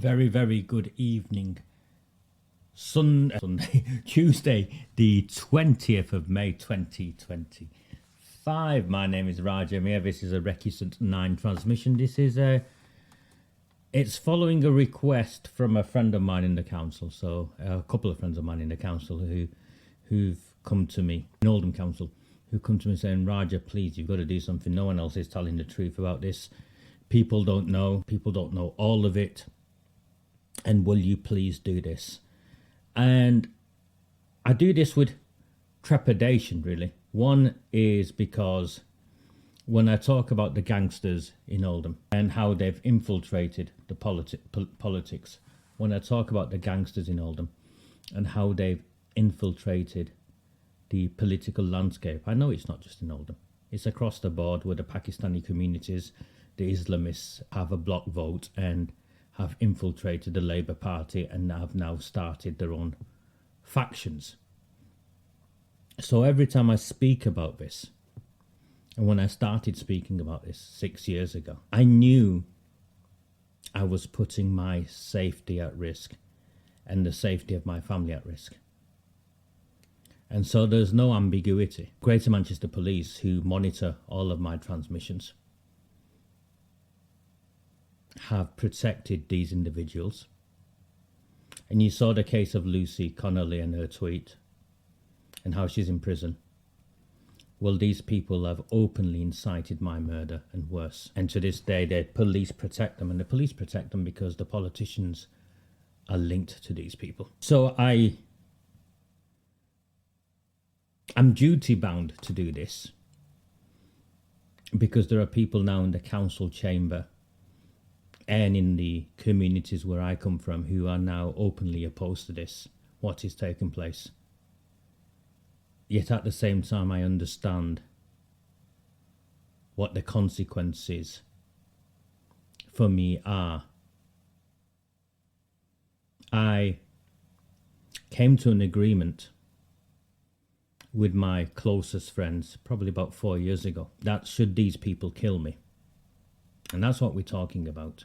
Very, very good evening. Sunday, Tuesday, the 20th of May 2025. My name is Raja Mir. This is a Recusant 9 transmission. It's following a request from a friend of mine in the council. So a couple of friends of mine in the council who've come to me, in Oldham Council, who come to me saying, Raja, please, you've got to do something. No one else is telling the truth about this. People don't know all of it. And will you please do this? And I do this with trepidation, really. One is because when I talk about the gangsters in Oldham and how they've infiltrated the politics, when I talk about the gangsters in Oldham and how they've infiltrated the political landscape, I know it's not just in Oldham. It's across the board where the Pakistani communities, the Islamists have a block vote and have infiltrated the Labour Party and have now started their own factions. So every time I speak about this, and when I started speaking about this 6 years ago, I knew I was putting my safety at risk and the safety of my family at risk. And so there's no ambiguity. Greater Manchester Police, who monitor all of my transmissions, have protected these individuals. And you saw the case of Lucy Connolly and her tweet and how she's in prison. Well, these people have openly incited my murder and worse. And to this day, the police protect them. And the police protect them because the politicians are linked to these people. So I'm duty bound to do this because there are people now in the council chamber and in the communities where I come from who are now openly opposed to this, what is taking place. Yet at the same time, I understand what the consequences for me are. I came to an agreement with my closest friends probably about 4 years ago that should these people kill me, and that's what we're talking about,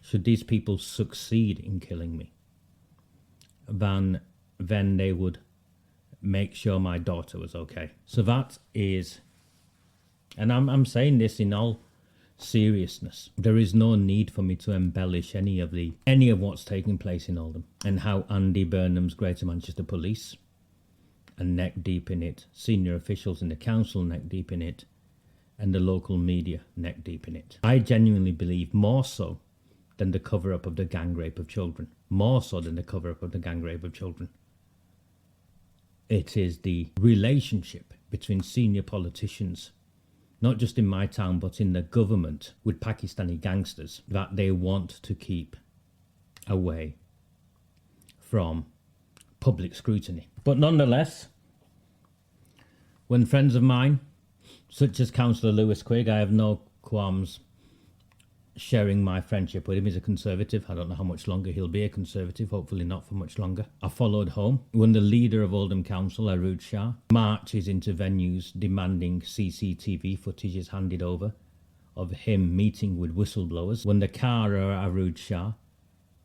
should these people succeed in killing me, then they would make sure my daughter was okay. So that is, and I'm saying this in all seriousness, there is no need for me to embellish any of what's taking place in Oldham and how Andy Burnham's Greater Manchester Police are neck deep in it, senior officials in the council neck deep in it, and the local media neck deep in it. I genuinely believe more so than the cover-up of the gang rape of children. More so than the cover-up of the gang rape of children. It is the relationship between senior politicians, not just in my town, but in the government, with Pakistani gangsters, that they want to keep away from public scrutiny. But nonetheless, when friends of mine, such as Councillor Lewis Quigg, I have no qualms sharing my friendship with him. He's a Conservative. I don't know how much longer he'll be a Conservative, hopefully not for much longer. I followed home when the leader of Oldham Council, Arood Shah, marches into venues demanding CCTV footage is handed over of him meeting with whistleblowers. When the car of Arood Shah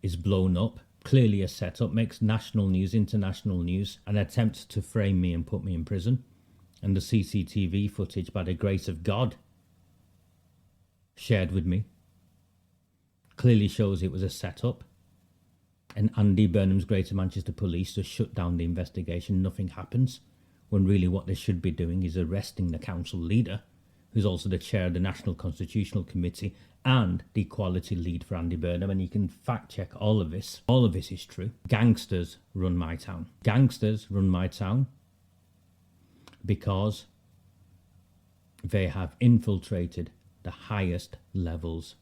is blown up, clearly a setup, makes national news, international news, an attempt to frame me and put me in prison. And the CCTV footage, by the grace of God, shared with me, clearly shows it was a setup, and Andy Burnham's Greater Manchester Police just shut down the investigation. Nothing happens, when really what they should be doing is arresting the council leader, who's also the chair of the National Constitutional Committee and the equality lead for Andy Burnham. And you can fact check all of this. All of this is true. Gangsters run my town. Gangsters run my town because they have infiltrated the highest levels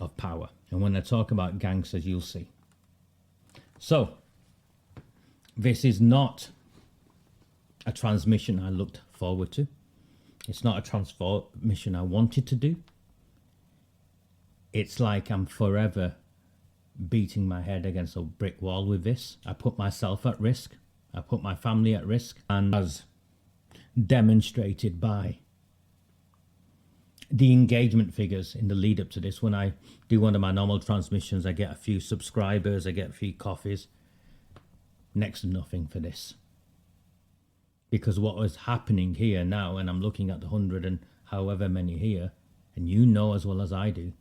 of power. And when I talk about gangsters, you'll see. So this is not a transmission I looked forward to. It's not a transmission I wanted to do. It's like I'm forever beating my head against a brick wall with this. I put myself at risk. I put my family at risk. And as demonstrated by the engagement figures in the lead up to this. When I do one of my normal transmissions, I get a few subscribers, I get a few coffees. Next to nothing for this. Because what was happening here now, and I'm looking at the 100 and however many here, and you know as well as I do,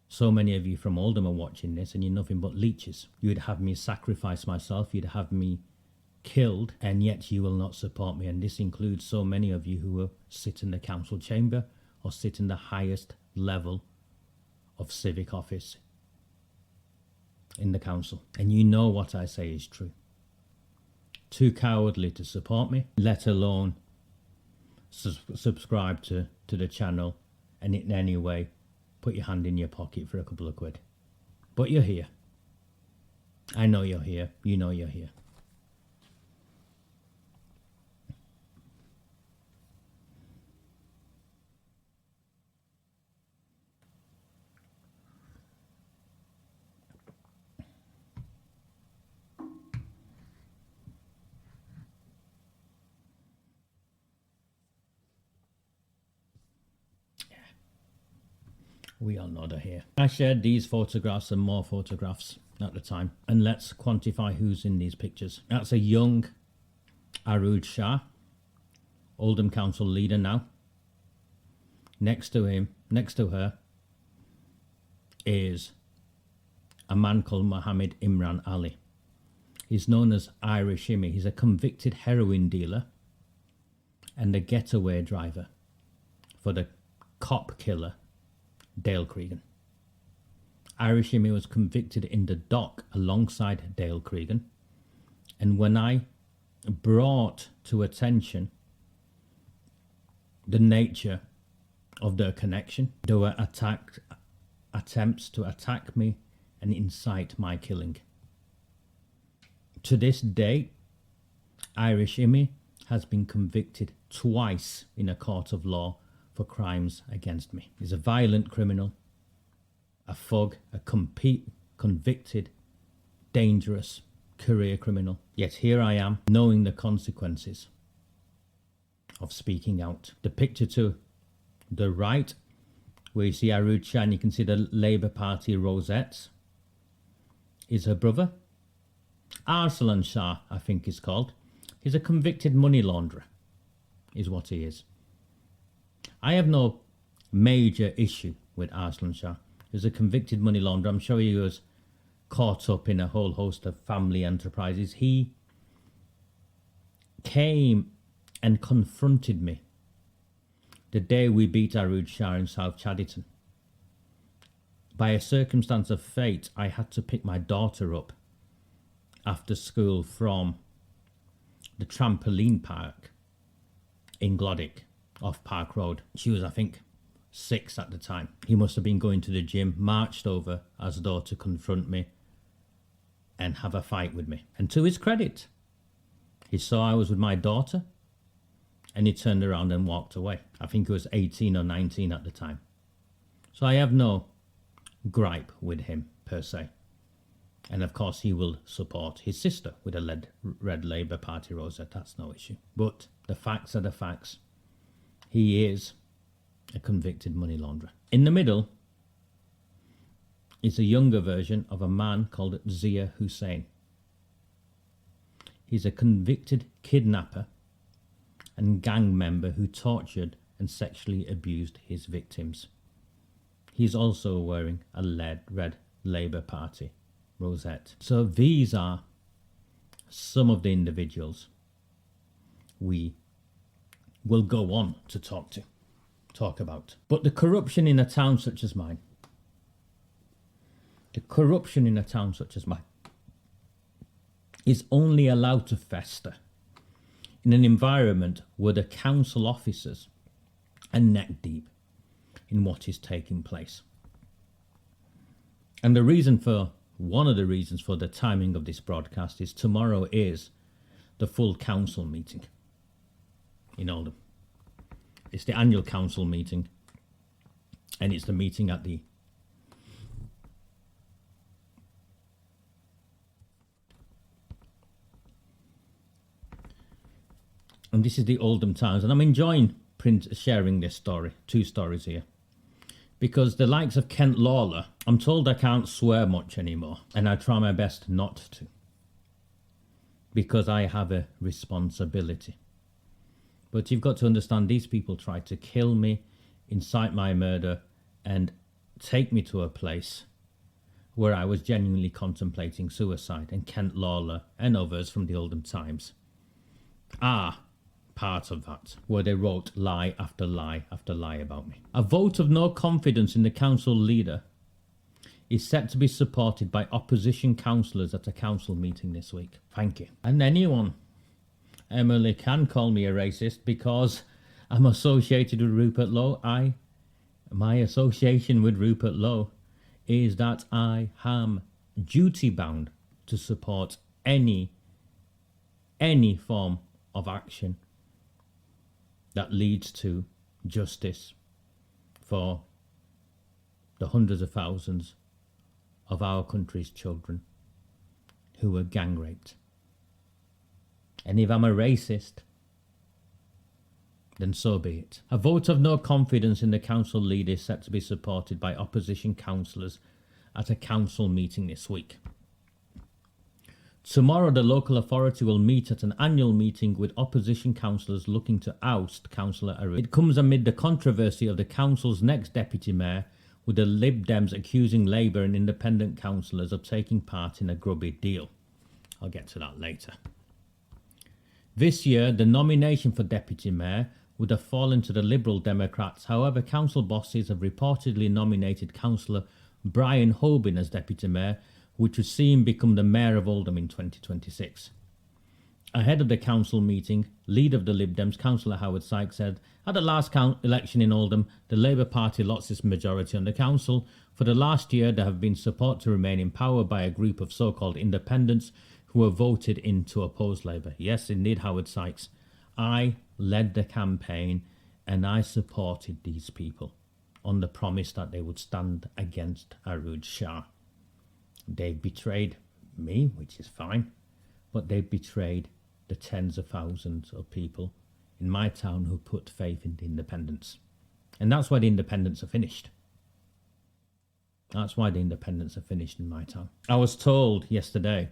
so many of you from Oldham are watching this, and you're nothing but leeches. You'd have me sacrifice myself, you'd have me killed, and yet you will not support me. And this includes so many of you who will sit in the council chamber or sit in the highest level of civic office in the council. And you know what I say is true. Too cowardly to support me, let alone subscribe to the channel and in any way put your hand in your pocket for a couple of quid. But you're here. I know you're here. You know you're here. We all know they're here. I shared these photographs and more photographs at the time. And let's quantify who's in these pictures. That's a young Arooj Shah, Oldham Council leader now. Next to him, next to her, is a man called Mohammed Imran Ali. He's known as Irish Imi. He's a convicted heroin dealer and a getaway driver for the cop killer Dale Cregan. Irish Imi was convicted in the dock alongside Dale Cregan, and when I brought to attention the nature of their connection, there were attempts to attack me and incite my killing. To this day, Irish Imi has been convicted twice in a court of law for crimes against me. He's a violent criminal, a thug, a convicted, dangerous career criminal. Yet here I am, knowing the consequences of speaking out. The picture to the right, where you see Arooj Shah and you can see the Labour Party rosettes, is her brother. Arsalan Shah, I think he's called. He's a convicted money launderer, is what he is. I have no major issue with Arslan Shah. He's a convicted money launderer. I'm sure he was caught up in a whole host of family enterprises. He came and confronted me the day we beat Arooj Shah in South Chadderton. By a circumstance of fate, I had to pick my daughter up after school from the trampoline park in Glodwick, off Park Road. She was, I think, 6 at the time. He must have been going to the gym, marched over as though to confront me and have a fight with me. And to his credit, he saw I was with my daughter and he turned around and walked away. I think he was 18 or 19 at the time. So I have no gripe with him per se. And of course he will support his sister with a red Labour Party rosette. That's no issue. But the facts are the facts. He is a convicted money launderer. In the middle is a younger version of a man called Zia Hussain. He's a convicted kidnapper and gang member who tortured and sexually abused his victims. He's also wearing a red Labour Party rosette. So these are some of the individuals we will go on to talk about. But the corruption in a town such as mine, is only allowed to fester in an environment where the council officers are neck deep in what is taking place. And one of the reasons for the timing of this broadcast is tomorrow is the full council meeting in Oldham. It's the annual council meeting, and it's the meeting at the and this is the Oldham Times, and I'm enjoying sharing this story, two stories here. Because the likes of Kent Lawler, I'm told I can't swear much anymore, and I try my best not to. Because I have a responsibility. But you've got to understand, these people tried to kill me, incite my murder, and take me to a place where I was genuinely contemplating suicide. And Kent Lawler and others from the Oldham Times are part of that, where they wrote lie after lie after lie about me. A vote of no confidence in the council leader is set to be supported by opposition councillors at a council meeting this week. Thank you. And anyone, Emily, can call me a racist because I'm associated with Rupert Lowe. My association with Rupert Lowe is that I am duty bound to support any form of action that leads to justice for the hundreds of thousands of our country's children who were gang raped. And if I'm a racist, then so be it. A vote of no confidence in the council leader is set to be supported by opposition councillors at a council meeting this week. Tomorrow, the local authority will meet at an annual meeting with opposition councillors looking to oust Councillor Arun. It comes amid the controversy of the council's next deputy mayor, with the Lib Dems accusing Labour and independent councillors of taking part in a grubby deal. I'll get to that later. This year, the nomination for deputy mayor would have fallen to the Liberal Democrats. However, council bosses have reportedly nominated Councillor Brian Hoban as deputy mayor, which would see him become the mayor of Oldham in 2026. Ahead of the council meeting, leader of the Lib Dems, Councillor Howard Sykes, said, at the last election in Oldham, the Labour Party lost its majority on the council. For the last year, there have been support to remain in power by a group of so-called independents who were voted in to oppose Labour. Yes, indeed, Howard Sykes. I led the campaign and I supported these people on the promise that they would stand against Arun Shah. They've betrayed me, which is fine, but they've betrayed the tens of thousands of people in my town who put faith in the independents. And that's why the independents are finished. That's why the independents are finished in my town. I was told yesterday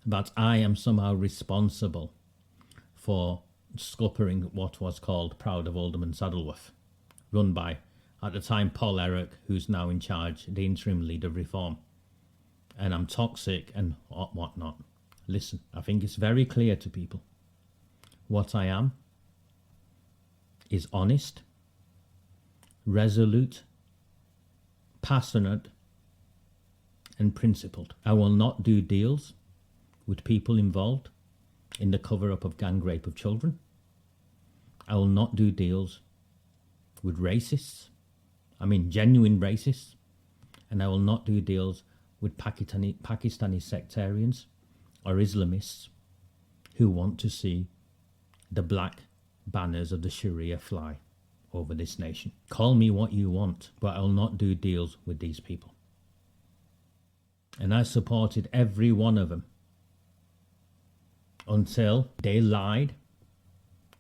that I am somehow responsible for scuppering what was called Proud of Oldham and Saddleworth, run by, at the time, Paul Eric, who's now in charge, the interim leader of Reform. And I'm toxic and whatnot. Listen, I think it's very clear to people. What I am is honest, resolute, passionate, and principled. I will not do deals with people involved in the cover-up of gang rape of children. I will not do deals with racists, genuine racists, and I will not do deals with Pakistani sectarians or Islamists who want to see the black banners of the Sharia fly over this nation. Call me what you want, but I will not do deals with these people. And I supported every one of them until they lied,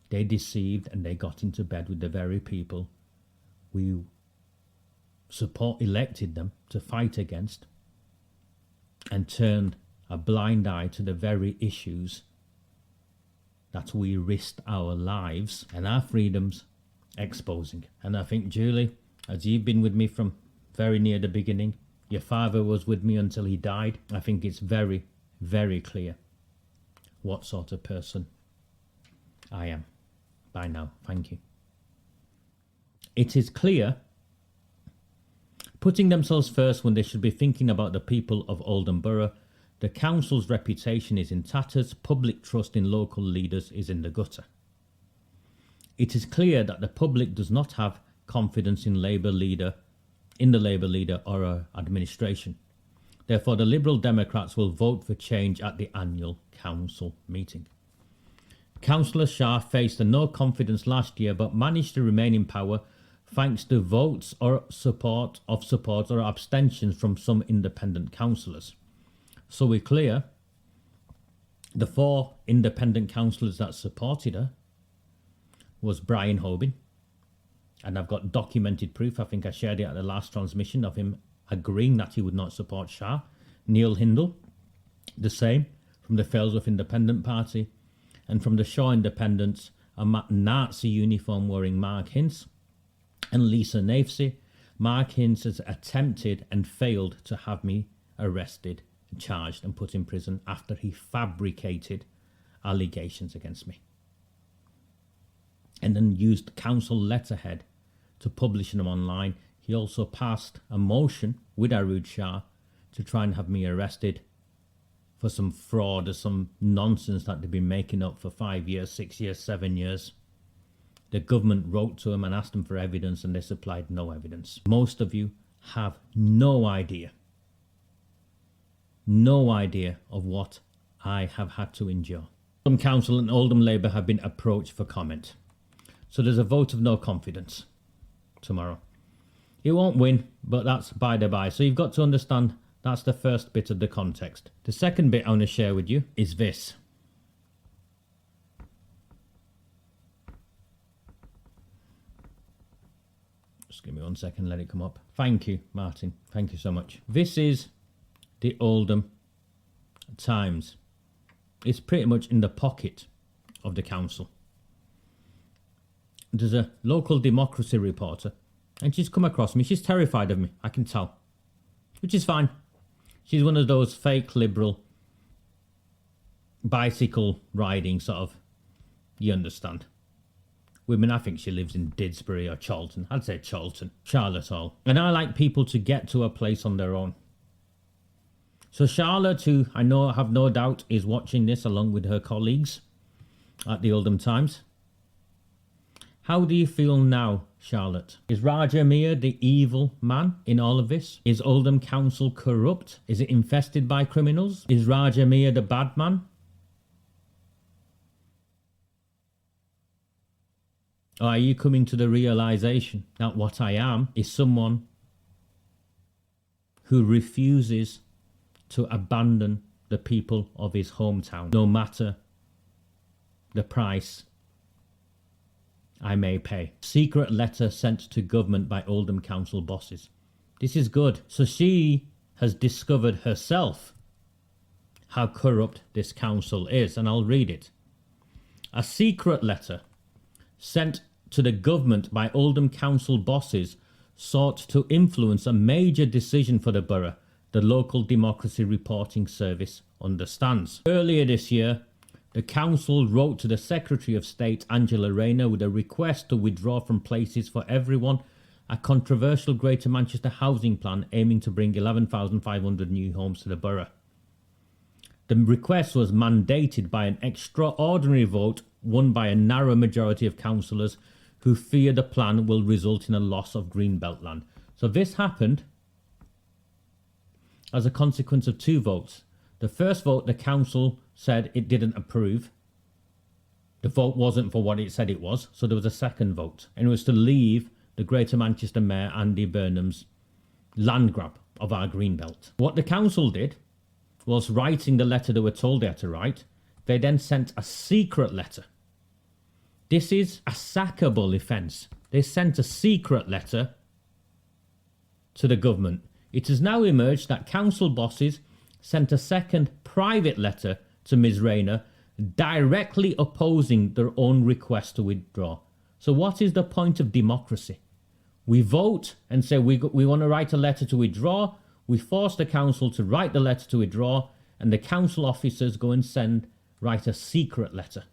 they deceived, and they got into bed with the very people we elected them to fight against, and turned a blind eye to the very issues that we risked our lives and our freedoms exposing. And I think, Julie, as you've been with me from very near the beginning, your father was with me until he died, I think it's very, very clear what sort of person I am by now. Thank you. It is clear putting themselves first when they should be thinking about the people of Oldham Borough. The council's reputation is in tatters. Public trust in local leaders is in the gutter. It is clear that the public does not have confidence in the Labour leader or our administration. Therefore, the Liberal Democrats will vote for change at the annual council meeting. Councillor Shah faced a no confidence last year but managed to remain in power thanks to votes or support or abstentions from some independent councillors. So we're clear, the 4 independent councillors that supported her was Brian Hoban. And I've got documented proof, I think I shared it at the last transmission, of him agreeing that he would not support Shah. Neil Hindle, the same, from the Failsworth Independent Party. And from the Shaw Independents, a Nazi uniform wearing Mark Hinz and Lisa Nafesy. Mark Hinz has attempted and failed to have me arrested, charged and put in prison after he fabricated allegations against me. And then used council letterhead to publish them online. He also passed a motion with Arud Shah to try and have me arrested for some fraud or some nonsense that they've been making up for 5 years, 6 years, 7 years. The government wrote to him and asked them for evidence, and they supplied no evidence. Most of you have no idea of what I have had to endure. Oldham Council and Oldham Labour have been approached for comment. So there's a vote of no confidence tomorrow. It won't win, but that's by the by. So you've got to understand that's the first bit of the context. The second bit I want to share with you is this. Just give me 1 second, let it come up. Thank you, Martin. Thank you so much. This is the Oldham Times. It's pretty much in the pocket of the council. There's a local democracy reporter, and she's come across me. She's terrified of me, I can tell, which is fine. She's one of those fake liberal bicycle riding sort of, you understand. Women, I think she lives in Didsbury or Charlton. I'd say Charlton, Charlotte Hall. And I like people to get to a place on their own. So Charlotte, who I know, have no doubt, is watching this along with her colleagues at the Oldham Times. How do you feel now, Charlotte? Is Raja Mir the evil man in all of this? Is Oldham Council corrupt? Is it infested by criminals? Is Raja Mir the bad man? Or are you coming to the realization that what I am is someone who refuses to abandon the people of his hometown, no matter the price I may pay? Secret letter sent to government by Oldham Council bosses. This is good. So she has discovered herself how corrupt this council is, and I'll read it. A secret letter sent to the government by Oldham Council bosses sought to influence a major decision for the borough, the Local Democracy Reporting Service understands. Earlier this year, the council wrote to the Secretary of State, Angela Rayner, with a request to withdraw from Places for Everyone, a controversial Greater Manchester housing plan aiming to bring 11,500 new homes to the borough. The request was mandated by an extraordinary vote won by a narrow majority of councillors who fear the plan will result in a loss of Greenbelt land. So this happened as a consequence of 2 votes. The first vote, the council said it didn't approve. The vote wasn't for what it said it was, so there was a second vote. And it was to leave the Greater Manchester Mayor, Andy Burnham's, land grab of our Greenbelt. What the council did was, writing the letter they were told they had to write, they then sent a secret letter. This is a sackable offence. They sent a secret letter to the government. It has now emerged that council bosses sent a second private letter to Ms. Rayner directly opposing their own request to withdraw. So what is the point of democracy? We vote and say we want to write a letter to withdraw. We force the council to write the letter to withdraw, and the council officers go and write a secret letter.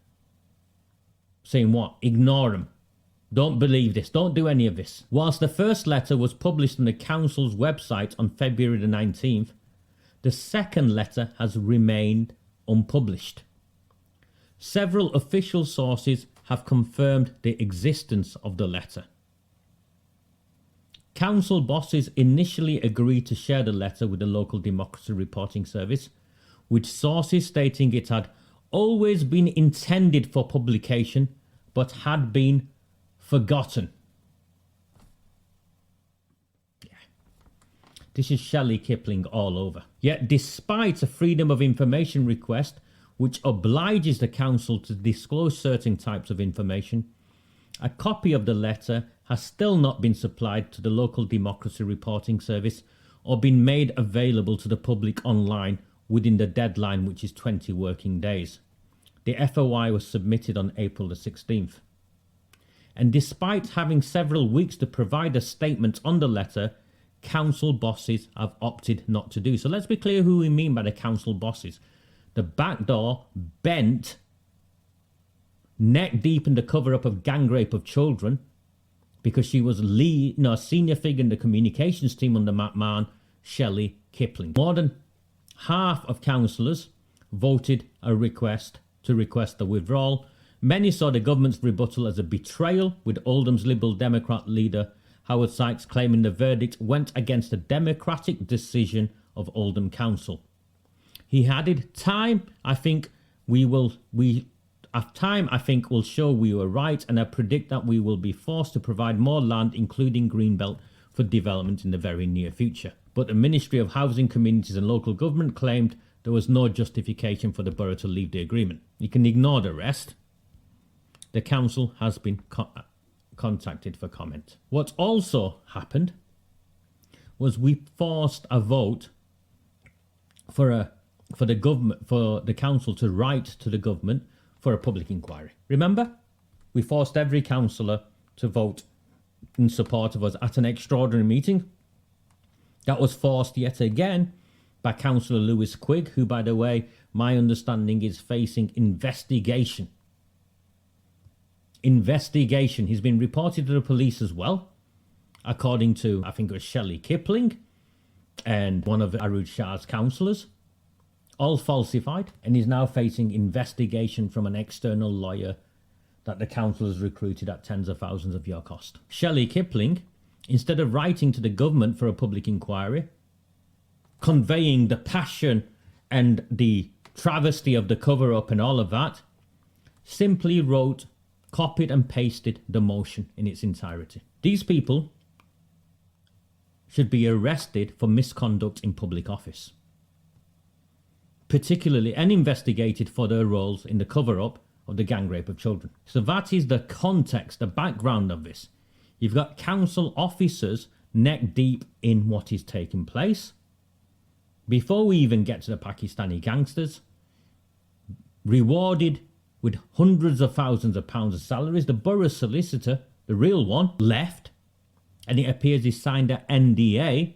Saying what? Ignore them. Don't believe this. Don't do any of this. Whilst the first letter was published on the council's website on February the 19th, the second letter has remained unpublished. Several official sources have confirmed the existence of the letter. Council bosses initially agreed to share the letter with the Local Democracy Reporting Service, with sources stating it had always been intended for publication but had been forgotten. This is Shelley Kipling all over. Yet despite a Freedom of Information request which obliges the council to disclose certain types of information, A copy of the letter has still not been supplied to the local democracy reporting service or been made available to the public online within the deadline, which is 20 working days. The FOI was submitted on April the 16th. And despite having several weeks to provide a statement on the letter, council bosses have opted not to do. So let's be clear who we mean by the council bosses. The back door bent neck deep in the cover-up of gang rape of children because she was a senior figure in the communications team under McMahon, Shelley Kipling. More than half of councillors voted to request the withdrawal. Many saw the government's rebuttal as a betrayal, with Oldham's Liberal Democrat leader Howard Sykes claiming the verdict went against the democratic decision of Oldham Council. He added, time I think will show we were right, and I predict that we will be forced to provide more land, including Greenbelt, for development in the very near future. But the Ministry of Housing, Communities and Local Government claimed there was no justification for the borough to leave the agreement. You can ignore the rest. The council has been contacted for comment. What also happened was we forced a vote for the council to write to the government for a public inquiry. Remember? We forced every councillor to vote in support of us at an extraordinary meeting. That was forced yet again by Councillor Lewis Quigg, who, by the way, my understanding is facing investigation. He's been reported to the police as well, according to, I think it was Shelley Kipling and one of Arud Shah's councillors. All falsified, and he's now facing investigation from an external lawyer that the council has recruited at tens of thousands of your cost. Shelley Kipling, instead of writing to the government for a public inquiry, conveying the passion and the travesty of the cover-up and all of that, simply wrote, copied and pasted the motion in its entirety. These people should be arrested for misconduct in public office, particularly and investigated for their roles in the cover-up of the gang rape of children. So that is the context, the background of this. You've got council officers neck deep in what is taking place. Before we even get to the Pakistani gangsters, rewarded with hundreds of thousands of pounds of salaries, the borough solicitor, the real one, left, and it appears he signed an NDA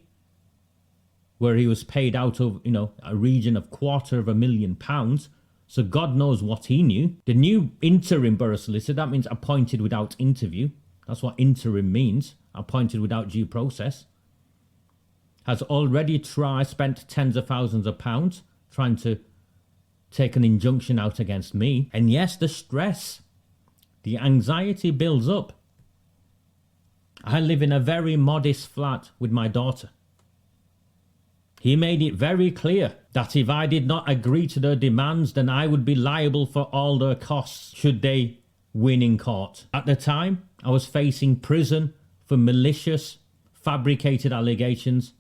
where he was paid out of, a region of £250,000. So God knows what he knew. The new interim borough solicitor, that means appointed without interview. That's what interim means, appointed without due process. Has already spent tens of thousands of pounds trying to take an injunction out against me. And yes, the stress, the anxiety builds up. I live in a very modest flat with my daughter. He made it very clear that if I did not agree to their demands, then I would be liable for all their costs should they win in court. At the time, I was facing prison for malicious, fabricated allegations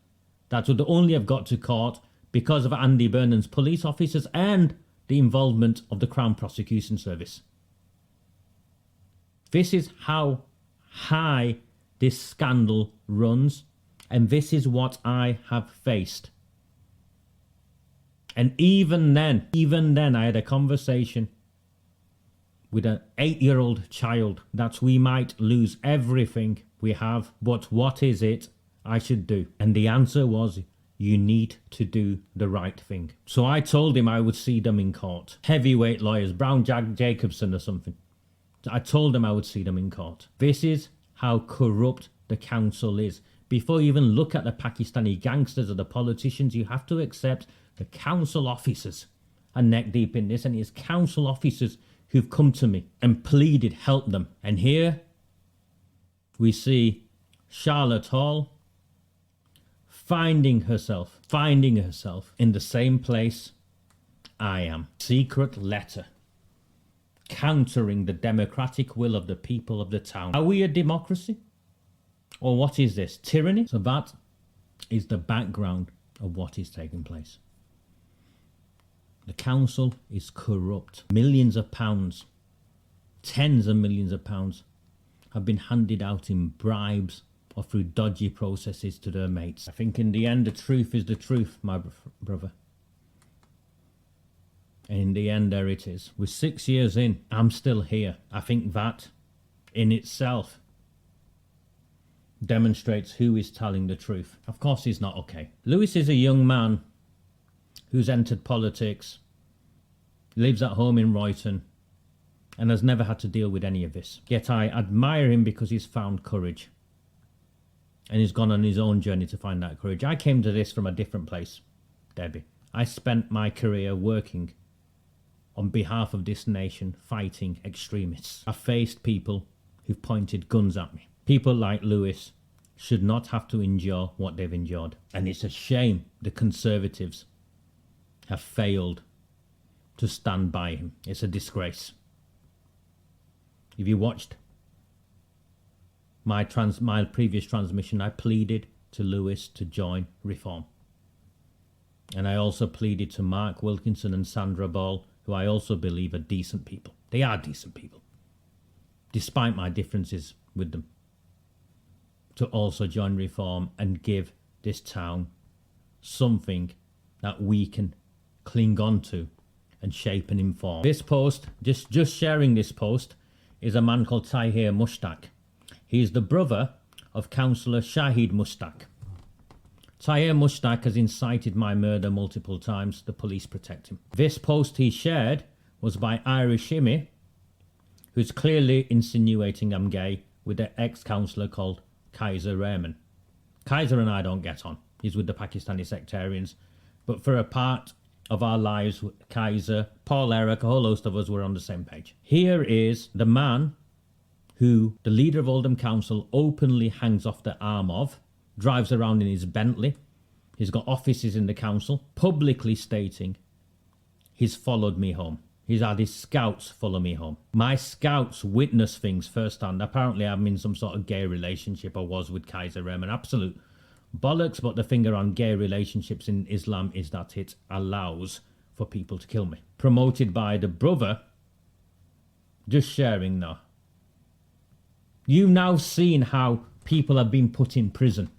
that would only have got to court because of Andy Burnham's police officers and the involvement of the Crown Prosecution Service. This is how high this scandal runs. And this is what I have faced. And even then, I had a conversation with an 8-year-old child that we might lose everything we have, but what is it I should do? And the answer was, you need to do the right thing. So I told him I would see them in court. Heavyweight lawyers, Brown Jacobson or something. I told them I would see them in court. This is how corrupt the council is. Before you even look at the Pakistani gangsters or the politicians, you have to accept the council officers are neck deep in this, and it's council officers who've come to me and pleaded, help them. And here we see Charlotte Hall finding herself in the same place I am. Secret letter countering the democratic will of the people of the town. Are we a democracy? Or what is this? Tyranny? So that is the background of what is taking place. The council is corrupt. Millions of pounds, tens of millions of pounds have been handed out in bribes or through dodgy processes to their mates. I think in the end, the truth is the truth, my brother. And in the end, there it is. We're 6 years in. I'm still here. I think that in itself demonstrates who is telling the truth. Of course, he's not okay. Lewis is a young man who's entered politics, lives at home in Royton, and has never had to deal with any of this. Yet I admire him because he's found courage. And he's gone on his own journey to find that courage. I came to this from a different place, Debbie. I spent my career working on behalf of this nation, fighting extremists. I faced people who've pointed guns at me. People like Lewis should not have to endure what they've endured. And it's a shame the Conservatives have failed to stand by him. It's a disgrace. If you watched my previous transmission, I pleaded to Lewis to join Reform. And I also pleaded to Mark Wilkinson and Sandra Ball, who I also believe are decent people. They are decent people, despite my differences with them, to also join Reform and give this town something that we can cling on to and shape and inform. This post, just sharing this post, is a man called Tahir Mushtaq. He's the brother of Councillor Shahid Mushtaq. Tahir Mushtaq has incited my murder multiple times. The police protect him. This post he shared was by Irish Shimmy, who's clearly insinuating I'm gay, with an ex-councillor called Kaiser Rahman. Kaiser and I don't get on. He's with the Pakistani sectarians. But for a part of our lives, Kaiser, Paul Eric, a whole host of us were on the same page. Here is the man who the leader of Oldham Council openly hangs off the arm of, drives around in his Bentley. He's got offices in the council, publicly stating he's followed me home. He's had his scouts follow me home. My scouts witness things firsthand. Apparently I'm in some sort of gay relationship, or was, with Kaiser Rahman. Absolute bollocks, but the finger on gay relationships in Islam is that it allows for people to kill me. Promoted by the brother, just sharing now. You've now seen how people have been put in prison,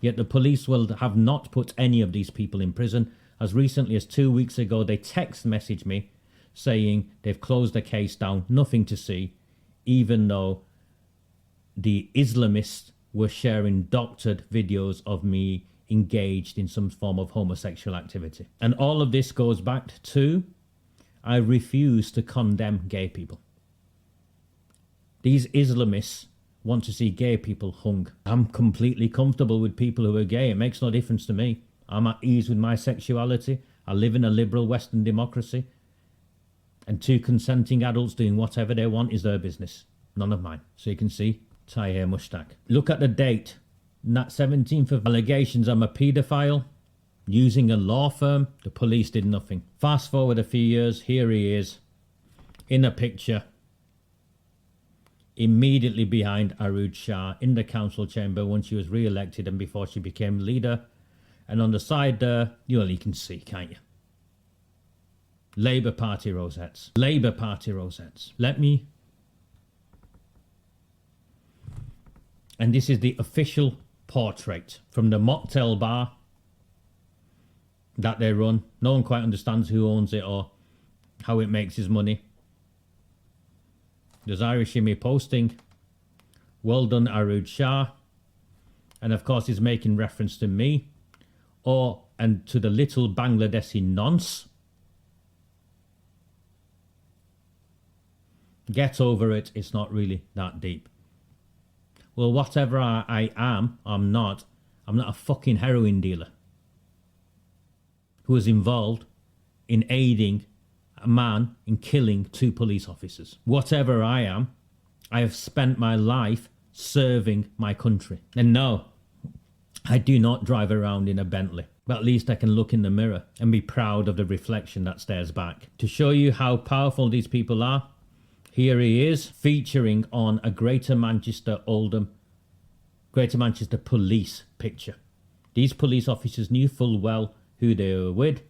yet the police will have not put any of these people in prison. As recently as 2 weeks ago, they text messaged me saying they've closed the case down, nothing to see, even though the Islamists were sharing doctored videos of me engaged in some form of homosexual activity. And all of this goes back to, I refuse to condemn gay people. These Islamists want to see gay people hung. I'm completely comfortable with people who are gay. It makes no difference to me. I'm at ease with my sexuality. I live in a liberal Western democracy. And two consenting adults doing whatever they want is their business. None of mine. So you can see, Tahir Mushtaq. Look at the date. That 17th of allegations I'm a paedophile. Using a law firm. The police did nothing. Fast forward a few years. Here he is. In a picture. Immediately behind Arooj Shah. In the council chamber when she was re-elected and before she became leader. And on the side there, you can see, can't you? Labour Party rosettes. Labour Party rosettes. And this is the official portrait from the mocktail bar that they run. No one quite understands who owns it or how it makes his money. There's Irish Shimmy posting, well done Arooj Shah. And of course he's making reference to me and to the little Bangladeshi nonce. Get over it, it's not really that deep. Well, whatever I am, I'm not a fucking heroin dealer who was involved in aiding a man in killing 2 police officers. Whatever I am, I have spent my life serving my country. And no, I do not drive around in a Bentley, but at least I can look in the mirror and be proud of the reflection that stares back. To show you how powerful these people are, here he is, featuring on a Greater Manchester police picture. These police officers knew full well who they were with,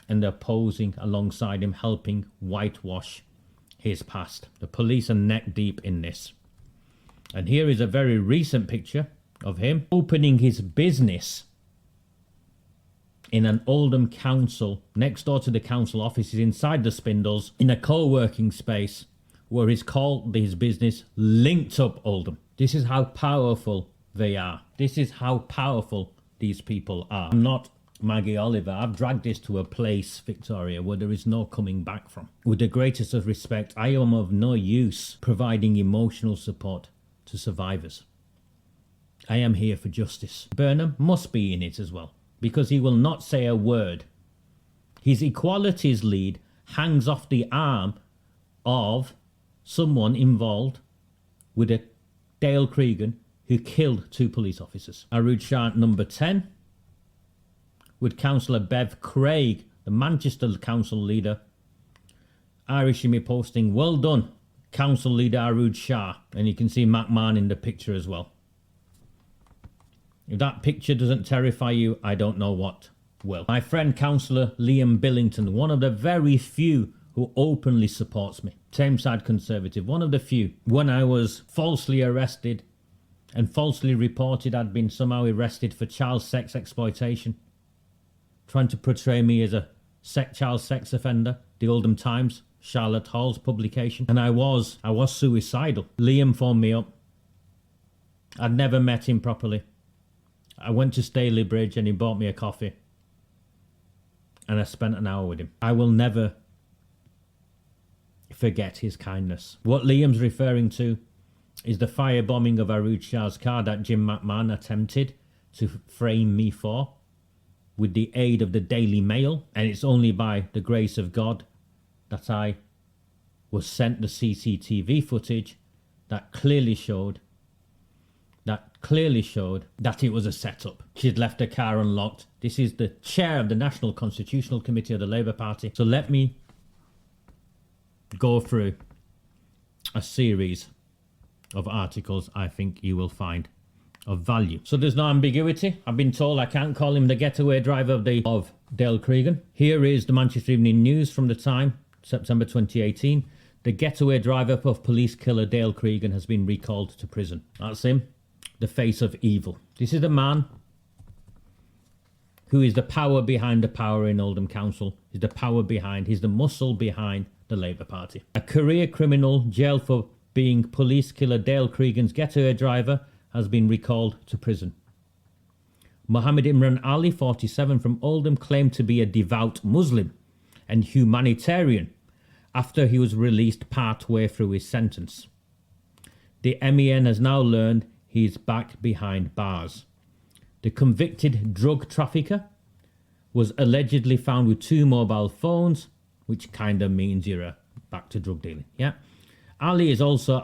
and they're posing alongside him, helping whitewash his past. The police are neck deep in this. And here is a very recent picture of him opening his business in an Oldham council, next door to the council offices, inside the Spindles, in a co-working space where he's called his business Linked Up Oldham. This is how powerful they are. This is how powerful these people are. I'm not Maggie Oliver. I've dragged this to a place, Victoria, where there is no coming back from. With the greatest of respect, I am of no use providing emotional support to survivors. I am here for justice. Burnham must be in it as well, because he will not say a word. His equalities lead hangs off the arm of someone involved with a Dale Cregan who killed 2 police officers. Arood Shah number 10, with Councillor Bev Craig, the Manchester council leader, Irish me posting, well done, council leader Arood Shah. And you can see McMahon in the picture as well. If that picture doesn't terrify you, I don't know what will. My friend Councillor Liam Billington, one of the very few who openly supports me. Tameside Conservative, one of the few. When I was falsely arrested and falsely reported I'd been somehow arrested for child sex exploitation, trying to portray me as a child sex offender, the Oldham Times, Charlotte Hall's publication, and I was suicidal. Liam phoned me up. I'd never met him properly. I went to Staley Bridge and he bought me a coffee. And I spent an hour with him. I will never forget his kindness. What Liam's referring to is the firebombing of Arood Shah's car that Jim McMahon attempted to frame me for with the aid of the Daily Mail. And it's only by the grace of God that I was sent the CCTV footage that clearly showed that it was a setup. She'd left her car unlocked. This is the chair of the National Constitutional Committee of the Labour Party. So let me go through a series of articles I think you will find of value. So there's no ambiguity. I've been told I can't call him the getaway driver of Dale Cregan. Here is the Manchester Evening News from the time, September 2018. The getaway driver of police killer Dale Cregan has been recalled to prison. That's him. The face of evil. This is the man who is the power behind the power in Oldham Council. He's the muscle behind the Labour Party. A career criminal jailed for being police killer Dale Cregan's getaway driver has been recalled to prison. Mohammed Imran Ali, 47, from Oldham, claimed to be a devout Muslim and humanitarian after he was released partway through his sentence. The MEN has now learned he's back behind bars. The convicted drug trafficker was allegedly found with 2 mobile phones, which kind of means you're back to drug dealing. Yeah. Ali is only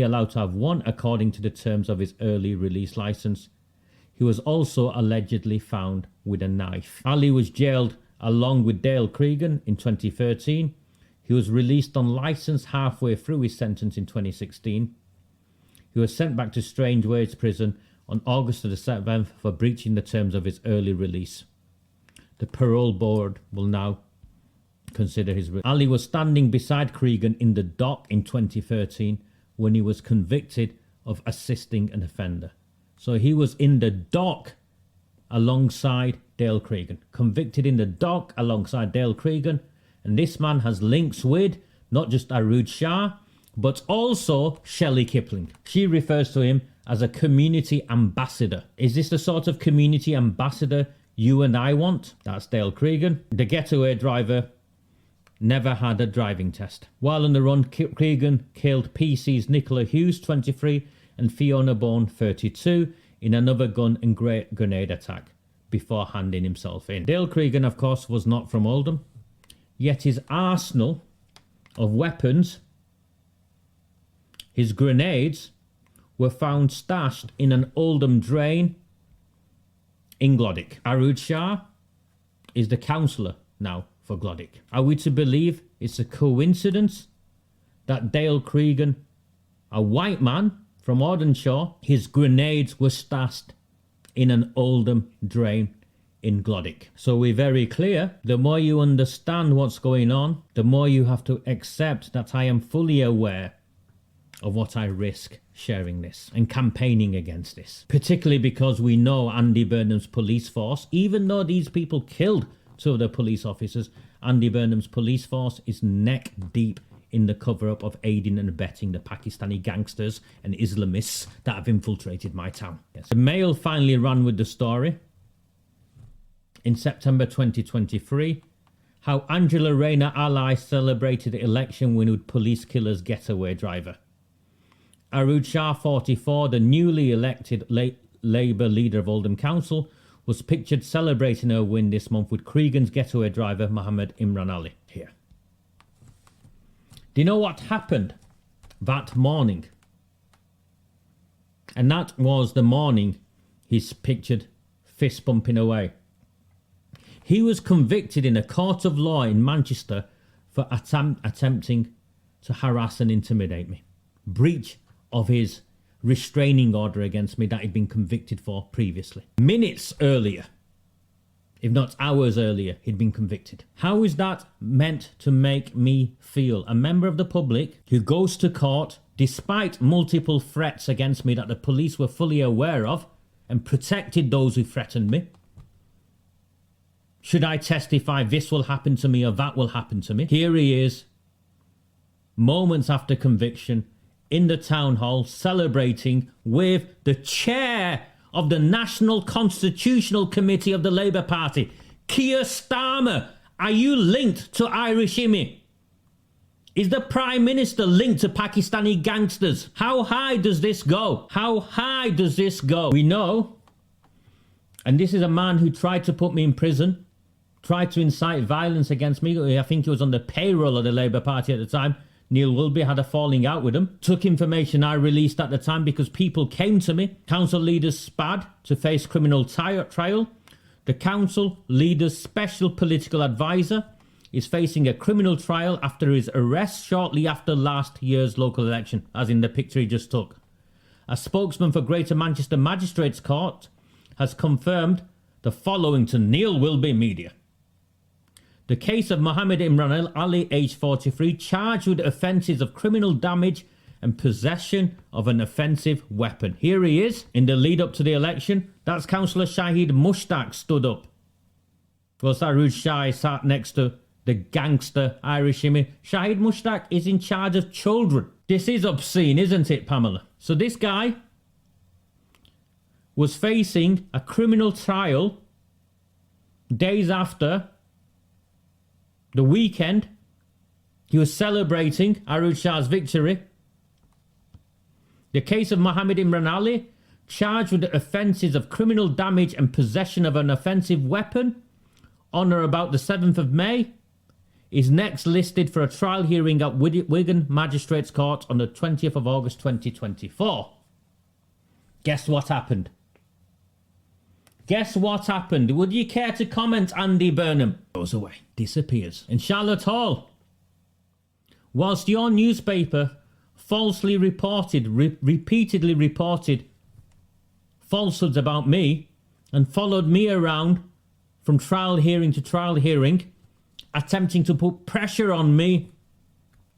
allowed to have 1 according to the terms of his early release license. He was also allegedly found with a knife. Ali was jailed along with Dale Cregan in 2013. He was released on license halfway through his sentence in 2016. He was sent back to Strangeways prison on August the 7th for breaching the terms of his early release. The parole board will now consider his release. Ali was standing beside Cregan in the dock in 2013 when he was convicted of assisting an offender. So he was in the dock alongside Dale Cregan, convicted in the dock alongside Dale Cregan, and this man has links with not just Arood Shah, but also Shelley Kipling. She refers to him as a community ambassador. Is this the sort of community ambassador you and I want? That's Dale Cregan. The getaway driver never had a driving test. While on the run, Cregan killed PC's Nicola Hughes, 23, and Fiona Bone, 32, in another gun and grenade attack before handing himself in. Dale Cregan, of course, was not from Oldham, yet his arsenal of weapons, his grenades, were found stashed in an Oldham drain in Glodick. Arood Shah is the councillor now for Glodick. Are we to believe it's a coincidence that Dale Cregan, a white man from Audenshaw, his grenades were stashed in an Oldham drain in Glodick? So we're very clear. The more you understand what's going on, the more you have to accept that I am fully aware of what I risk sharing this and campaigning against this. Particularly because we know Andy Burnham's police force, even though these people killed two of the police officers, Andy Burnham's police force is neck deep in the cover-up of aiding and abetting the Pakistani gangsters and Islamists that have infiltrated my town. Yes. The Mail finally ran with the story in September 2023, how Angela Rayner ally celebrated the election win with police killer's getaway driver. Arood Shah, 44, the newly elected Labour leader of Oldham Council, was pictured celebrating her win this month with Cregan's getaway driver Mohammed Imran Ali. Here. Do you know what happened that morning? And that was the morning he's pictured fist bumping away. He was convicted in a court of law in Manchester for attempting to harass and intimidate me. Breach of his restraining order against me that he'd been convicted for previously. Minutes earlier, if not hours earlier, he'd been convicted. How is that meant to make me feel? A member of the public who goes to court despite multiple threats against me that the police were fully aware of and protected those who threatened me. Should I testify this will happen to me or that will happen to me? Here he is, moments after conviction, in the town hall celebrating with the chair of the National Constitutional Committee of the Labour Party. Keir Starmer, are you linked to Irish IMI? Is the Prime Minister linked to Pakistani gangsters? How high does this go? How high does this go? We know, and this is a man who tried to put me in prison, tried to incite violence against me. I think he was on the payroll of the Labour Party at the time. Neil Wilby had a falling out with him. Took information I released at the time because people came to me. Council leaders SPAD to face criminal trial. The council leader's special political advisor is facing a criminal trial after his arrest shortly after last year's local election, as in the picture he just took. A spokesman for Greater Manchester Magistrates Court has confirmed the following to Neil Wilby Media. The case of Mohammed Imran Ali, aged 43, charged with offences of criminal damage and possession of an offensive weapon. Here he is in the lead up to the election. That's Councillor Shahid Mushtaq stood up. Whilst Arood Shah sat next to the gangster Irish IMI. Shahid Mushtaq is in charge of children. This is obscene, isn't it, Pamela? So this guy was facing a criminal trial days after the weekend. He was celebrating Arood Shah's victory. The case of Mohammed Imran Ali, charged with the offences of criminal damage and possession of an offensive weapon on or about the 7th of May, is next listed for a trial hearing at Wigan Magistrates Court on the 20th of August 2024. Guess what happened? Guess what happened? Would you care to comment, Andy Burnham? Goes away, disappears. In Charlotte Hall, whilst your newspaper falsely reported, repeatedly reported falsehoods about me and followed me around from trial hearing to trial hearing, attempting to put pressure on me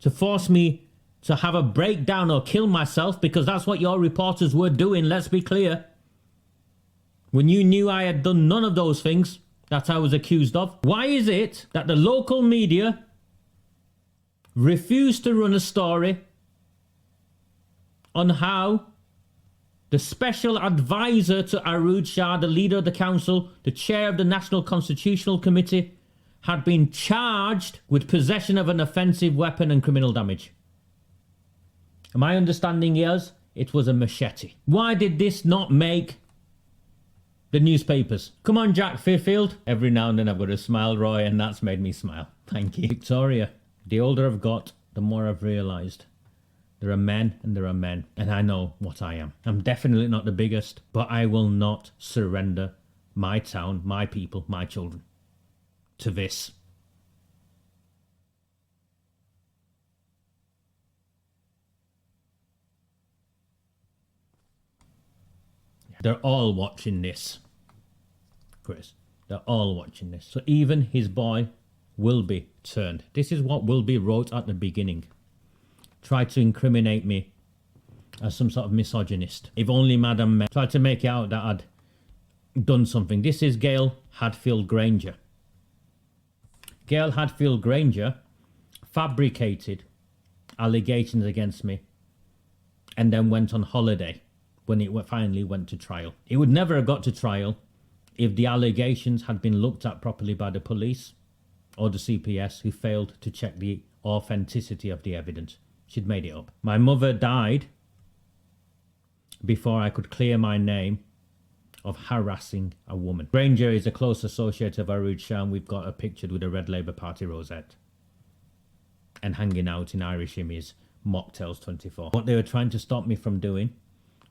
to force me to have a breakdown or kill myself, because that's what your reporters were doing, let's be clear. When you knew I had done none of those things that I was accused of. Why is it that the local media refused to run a story on how the special advisor to Arood Shah, the leader of the council, the chair of the National Constitutional Committee, had been charged with possession of an offensive weapon and criminal damage? My understanding is it was a machete. Why did this not make the newspapers? Come on, Jack Fairfield. Every now and then I've got to smile, Roy, and that's made me smile. Thank you. Victoria, the older I've got, the more I've realised there are men and there are men, and I know what I am. I'm definitely not the biggest, but I will not surrender my town, my people, my children to this. They're all watching this, Chris. They're all watching this. So even his boy Wilby turned. This is what Wilby wrote at the beginning. Tried to incriminate me as some sort of misogynist. If only Madam Met tried to make it out that I'd done something. This is Gail Hadfield Granger. Gail Hadfield Granger fabricated allegations against me and then went on holiday when it finally went to trial. It would never have got to trial if the allegations had been looked at properly by the police or the CPS, who failed to check the authenticity of the evidence. She'd made it up. My mother died before I could clear my name of harassing a woman. Granger is a close associate of Arooj Shah, and we've got her pictured with a red Labour Party rosette and hanging out in Irish Immy's Mocktails 24. What they were trying to stop me from doing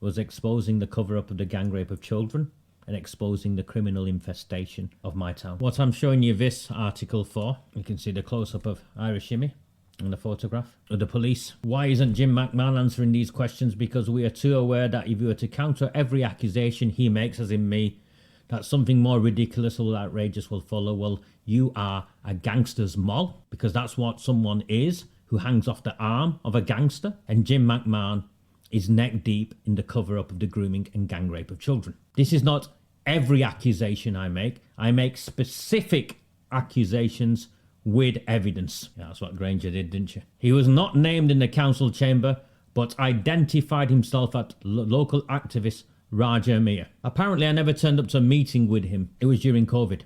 was exposing the cover-up of the gang rape of children and exposing the criminal infestation of my town. What I'm showing you this article for, you can see the close-up of Irish Immy and the photograph of the police. Why isn't Jim McMahon answering these questions? Because we are too aware that if you were to counter every accusation he makes, as in me, that something more ridiculous or outrageous will follow. Well, you are a gangster's moll, because that's what someone is who hangs off the arm of a gangster. And Jim McMahon is neck deep in the cover-up of the grooming and gang rape of children. This is not every accusation I make. I make specific accusations with evidence. Yeah, that's what Granger did, didn't you? He was not named in the council chamber, but identified himself as local activist Raja Mir. Apparently, I never turned up to a meeting with him. It was during COVID.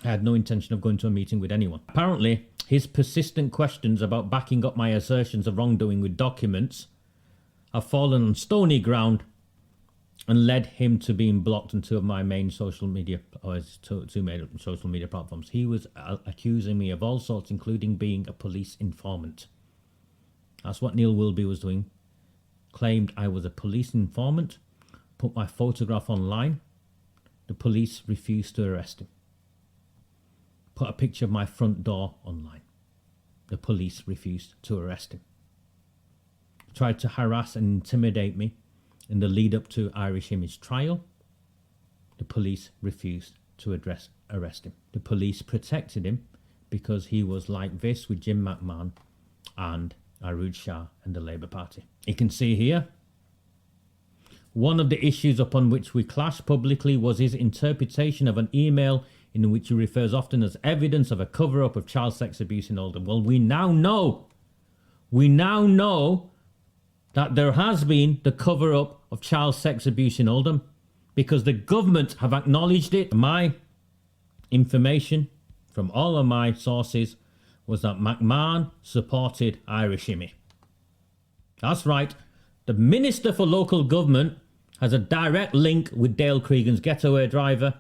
I had no intention of going to a meeting with anyone. Apparently, his persistent questions about backing up my assertions of wrongdoing with documents have fallen on stony ground and led him to being blocked on two of my main social media, or two main social media platforms. He was accusing me of all sorts, including being a police informant. That's what Neil Wilby was doing. Claimed I was a police informant, put my photograph online. The police refused to arrest him. Put a picture of my front door online. The police refused to arrest him. Tried to harass and intimidate me in the lead up to Irish Immy's trial. The police refused to arrest him. The police protected him because he was like this with Jim McMahon and Arooj Shah and the Labour Party. You can see here, one of the issues upon which we clashed publicly was his interpretation of an email in which he refers often as evidence of a cover-up of child sex abuse in Oldham. Well, we now know that there has been the cover-up of child sex abuse in Oldham because the government have acknowledged it. My information from all of my sources was that McMahon supported Irish Immy. That's right. The Minister for Local Government has a direct link with Dale Cregan's getaway driver.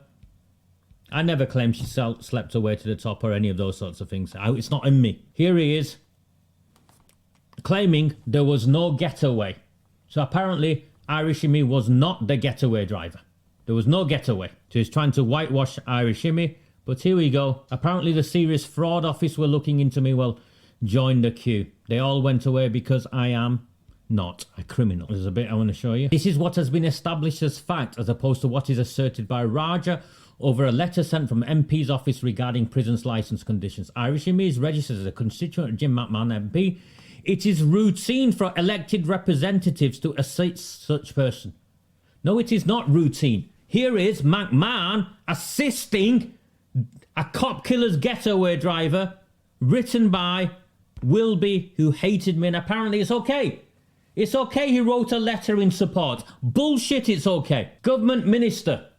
I never claimed she slept her way to the top or any of those sorts of things. It's not in me. Here he is, claiming there was no getaway. So apparently Irish Immy was not the getaway driver. There was no getaway. So he's trying to whitewash Irish Immy. But here we go. Apparently the Serious Fraud Office were looking into me. Well, join the queue. They all went away because I am not a criminal. There's a bit I want to show you. This is what has been established as fact, as opposed to what is asserted by Raja over a letter sent from MP's office regarding prison's licence conditions. Irish Immy is registered as a constituent of Jim McMahon MP. It is routine for elected representatives to assist such person. No, it is not routine. Here is McMahon assisting a cop killer's getaway driver, written by Wilby, who hated me, and apparently it's okay. It's okay he wrote a letter in support. Bullshit, it's okay. Government minister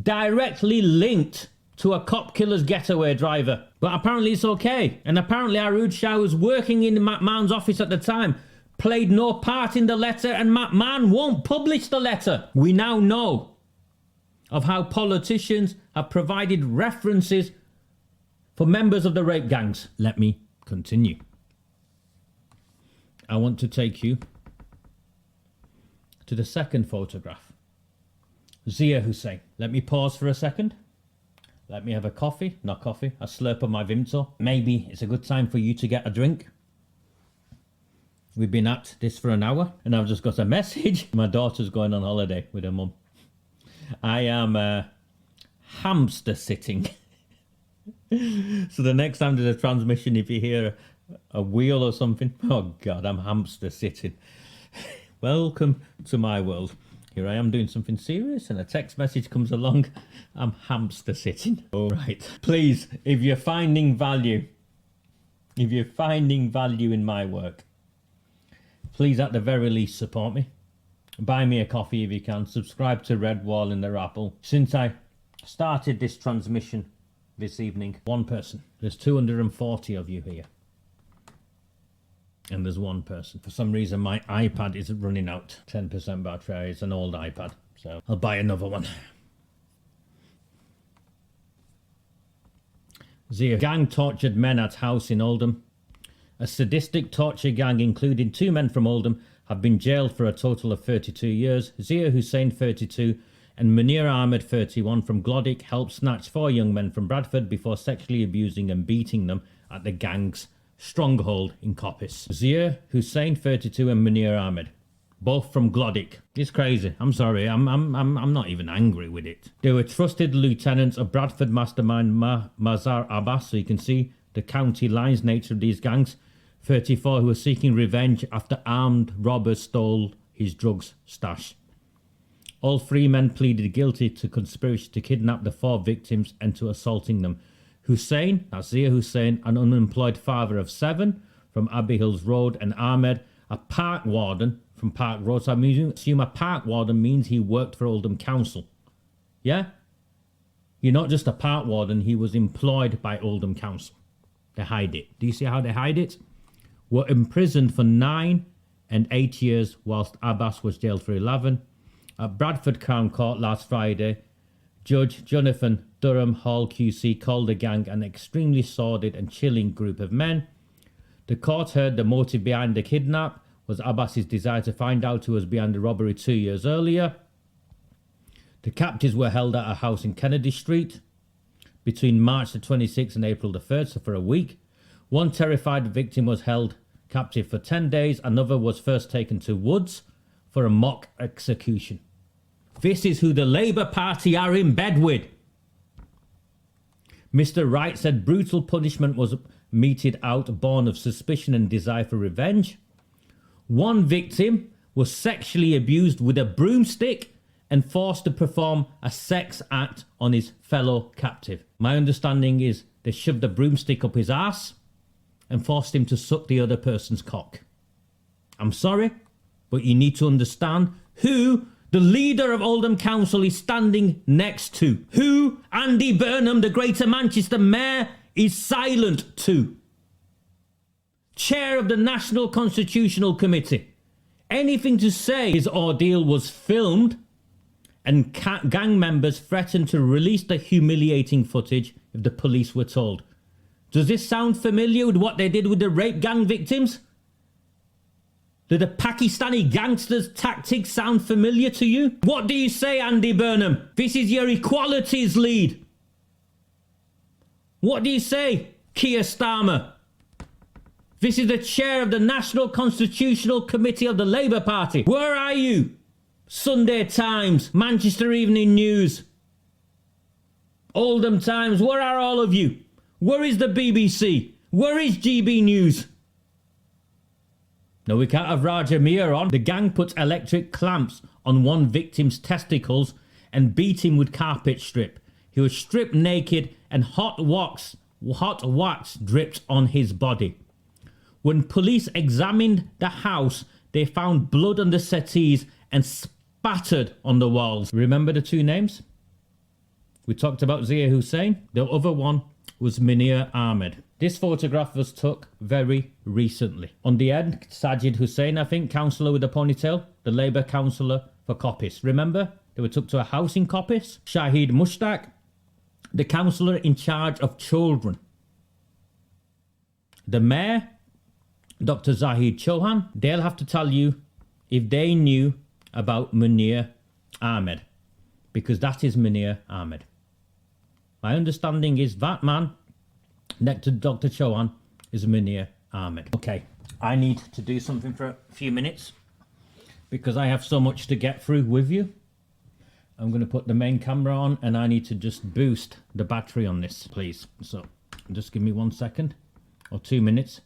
directly linked to a cop killer's getaway driver. But apparently it's okay. And apparently Arooj Shah was working in McMahon's office at the time, played no part in the letter, and McMahon won't publish the letter. We now know of how politicians have provided references for members of the rape gangs. Let me continue. I want to take you to the second photograph. Zia Hussein. Let me pause for a second. Let me have a coffee. Not coffee, a slurp of my Vimto. Maybe it's a good time for you to get a drink. We've been at this for an hour and I've just got a message. My daughter's going on holiday with her mum. I am hamster sitting. So the next time there's a transmission, if you hear a wheel or something, oh God, I'm hamster sitting. Welcome to my world. Here I am doing something serious and a text message comes along. I'm hamster sitting. All right. Please, if you're finding value in my work, please at the very least support me. Buy me a coffee if you can. Subscribe to Red Wall in the Apple. Since I started this transmission this evening, one person. There's 240 of you here. And there's one person. For some reason, my iPad is running out. 10% battery. It's an old iPad. So I'll buy another one. Zia. Gang tortured men at house in Oldham. A sadistic torture gang, including 2 men from Oldham, have been jailed for a total of 32 years. Zia Hussain, 32, and Munir Ahmed, 31, from Glodick, helped snatch 4 young men from Bradford before sexually abusing and beating them at the gang's stronghold in Coppice. Zia Hussain, 32, and Munir Ahmed, both from Glodick. It's crazy. I'm sorry. I'm not even angry with it. They were trusted lieutenants of Bradford mastermind Mazhar Abbas, so you can see the county lines nature of these gangs. 34, who were seeking revenge after armed robbers stole his drugs stash. All 3 men pleaded guilty to conspiracy to kidnap the 4 victims and to assaulting them. Hussain, that's Zia Hussain, an unemployed father of 7 from Abbey Hills Road, and Ahmed, a park warden from Park Road. So I assume a park warden means he worked for Oldham Council. Yeah? You're not just a park warden, he was employed by Oldham Council. They hide it. Do you see how they hide it? Were imprisoned for 9 and 8 years, whilst Abbas was jailed for 11. At Bradford Crown Court last Friday, Judge Jonathan Durham Hall QC called the gang an extremely sordid and chilling group of men. The court heard the motive behind the kidnap was Abbas's desire to find out who was behind the robbery 2 years earlier. The captives were held at a house in Kennedy Street between March the 26th and April the 3rd, so for a week. One terrified victim was held captive for 10 days. Another was first taken to Woods for a mock execution. This is who the Labour Party are in bed with. Mr. Wright said brutal punishment was meted out, born of suspicion and desire for revenge. One victim was sexually abused with a broomstick and forced to perform a sex act on his fellow captive. My understanding is they shoved a broomstick up his ass and forced him to suck the other person's cock. I'm sorry, but you need to understand who the leader of Oldham Council is standing next to. Who Andy Burnham, the Greater Manchester Mayor, is silent to. Chair of the National Constitutional Committee. Anything to say his ordeal was filmed and gang members threatened to release the humiliating footage if the police were told. Does this sound familiar with what they did with the rape gang victims? Do the Pakistani gangsters' tactics sound familiar to you? What do you say, Andy Burnham? This is your equalities lead. What do you say, Keir Starmer? This is the chair of the National Constitutional Committee of the Labour Party. Where are you? Sunday Times, Manchester Evening News, Oldham Times, where are all of you? Where is the BBC? Where is GB News? No, we can't have Raja Mir on. The gang put electric clamps on one victim's testicles and beat him with carpet strip. He was stripped naked and hot wax dripped on his body. When police examined the house, they found blood on the settees and spattered on the walls. Remember the 2 names? We talked about Zia Hussain. The other one was Munir Ahmed. This photograph was took very recently. On the end, Sajid Hussain, I think, councillor with a ponytail, the Labour councillor for Coppice. Remember? They were took to a house in Coppice. Shahid Mushtaq, the councillor in charge of children. The mayor, Dr. Zahid Chauhan, they'll have to tell you if they knew about Munir Ahmed, because that is Munir Ahmed. My understanding is that man next to Dr. Chauhan is Munir Ahmed. Okay, I need to do something for a few minutes because I have so much to get through with you. I'm going to put the main camera on and I need to just boost the battery on this, please. So just give me 1 second or 2 minutes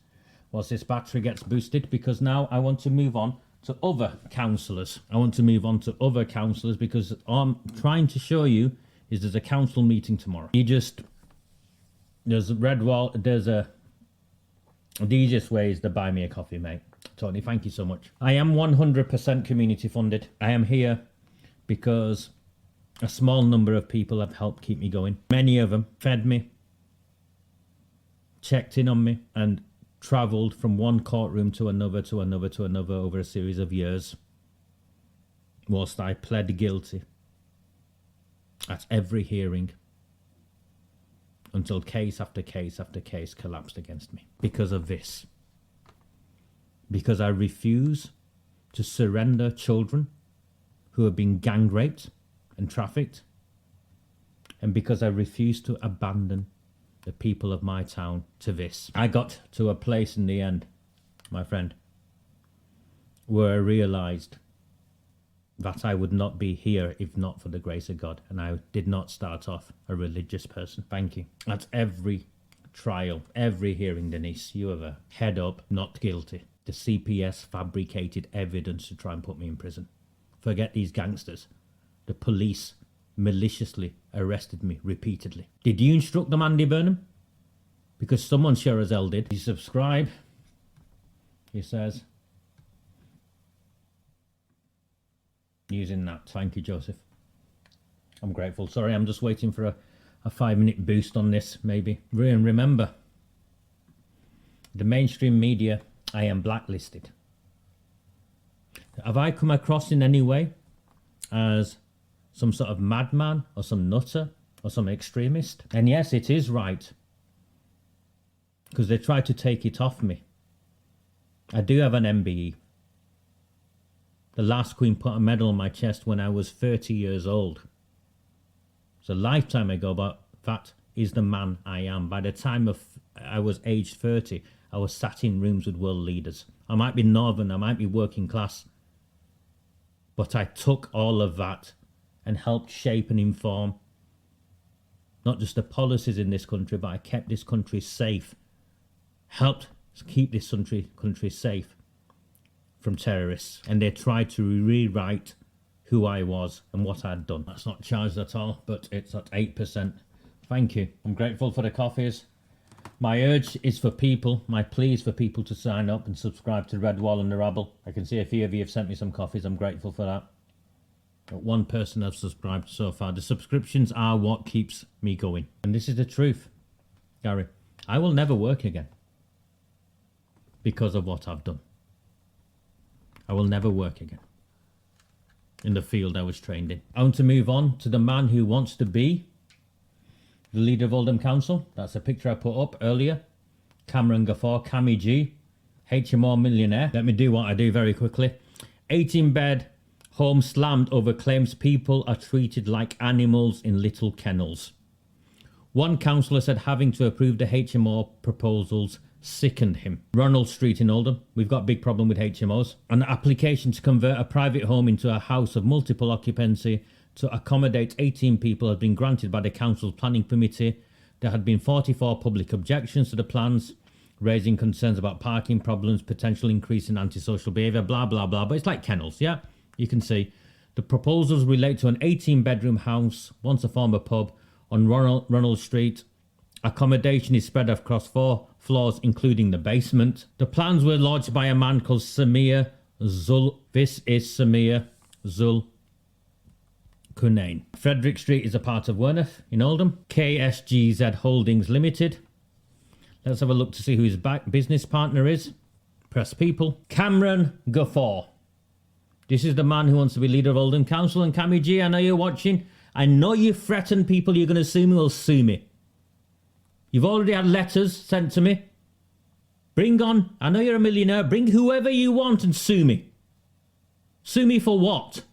whilst this battery gets boosted, because now I want to move on to other councillors. I want to move on to other councillors because I'm trying to show you is there's a council meeting tomorrow. There's a red wall, the easiest way is to buy me a coffee, mate. Tony, thank you so much. I am 100% community funded. I am here because a small number of people have helped keep me going. Many of them fed me, checked in on me, and travelled from one courtroom to another, to another, to another over a series of years, whilst I pled guilty at every hearing until case after case after case collapsed against me because of this. Because I refuse to surrender children who have been gang raped and trafficked, and because I refuse to abandon the people of my town to this. I got to a place in the end, my friend, where I realised that I would not be here if not for the grace of God, and I did not start off a religious person. Thank you. At every trial, every hearing, Denise, you have a head up, not guilty. The CPS fabricated evidence to try and put me in prison. Forget these gangsters. The police maliciously arrested me repeatedly. Did you instruct them, Andy Burnham? Because someone sure as hell did. You subscribe, he says. Using that. Thank you, Joseph. I'm grateful. Sorry, I'm just waiting for a 5-minute boost on this, maybe. And remember, the mainstream media, I am blacklisted. Have I come across in any way as some sort of madman or some nutter or some extremist? And yes, it is right, because they tried to take it off me. I do have an MBE. The last queen put a medal on my chest when I was 30 years old. It's a lifetime ago, but that is the man I am. By the time I was aged 30, I was sat in rooms with world leaders. I might be northern, I might be working class, but I took all of that and helped shape and inform not just the policies in this country, but I kept this country safe, helped keep this country safe from terrorists. And they tried to rewrite who I was and what I'd done. That's not charged at all, but it's at 8%. Thank you. I'm grateful for the coffees. My urge is for people, my plea is for people to sign up and subscribe to Red Wall and the Rabble. I can see a few of you have sent me some coffees. I'm grateful for that. But one person has subscribed so far. The subscriptions are what keeps me going. And this is the truth, Gary. I will never work again because of what I've done. I will never work again in the field I was trained in. I want to move on to the man who wants to be the leader of Oldham Council. That's a picture I put up earlier. Cameron Gaffar, Cammy G, HMO millionaire. Let me do what I do very quickly. 18-bed home slammed over claims people are treated like animals in little kennels. One councillor said having to approve the HMO proposals sickened him. Ronald Street in Oldham. We've got a big problem with HMOs. An application to convert a private home into a house of multiple occupancy to accommodate 18 people had been granted by the council's planning committee. There had been 44 public objections to the plans, raising concerns about parking problems, potential increase in antisocial behaviour, blah, blah, blah. But it's like kennels, yeah? You can see. The proposals relate to an 18-bedroom house, once a former pub, on Ronald Street. Accommodation is spread across 4 floors, including the basement. The plans were lodged by a man called Samir Zul. This is Samir Zul Kunain. Frederick Street is a part of Wornath in Oldham. KSGZ Holdings Limited. Let's have a look to see who his business partner is. Press people. Cameron Gaffar. This is the man who wants to be leader of Oldham Council. And Cammy G, I know you're watching. I know you threaten people you're going to sue me will sue me. You've already had letters sent to me. Bring on, I know you're a millionaire, bring whoever you want and sue me. Sue me for what?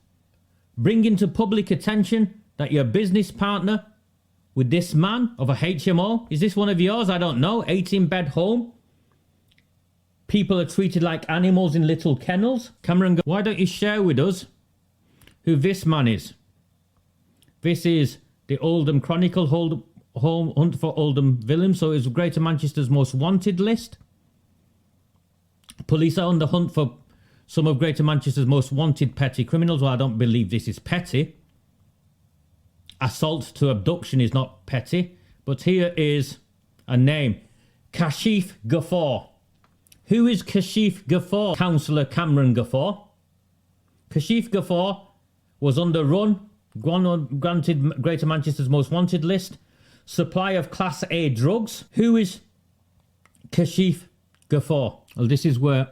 Bring into public attention that your business partner with this man of a HMO, is this one of yours? I don't know. 18-bed home. People are treated like animals in little kennels. Cameron, why don't you share with us who this man is? This is the Oldham Chronicle home hunt for Oldham villains, so it's Greater Manchester's most wanted list. Police are on the hunt for some of Greater Manchester's most wanted petty criminals. Well, I don't believe this is petty. Assault to abduction is not petty. But here is a name. Kashif Ghaffar. Who is Kashif Ghaffar? Councillor Cameron Ghaffar. Kashif Ghaffar was on the run, granted Greater Manchester's most wanted list. Supply of Class A drugs. Who is Kashif Ghaffar? Well, this is where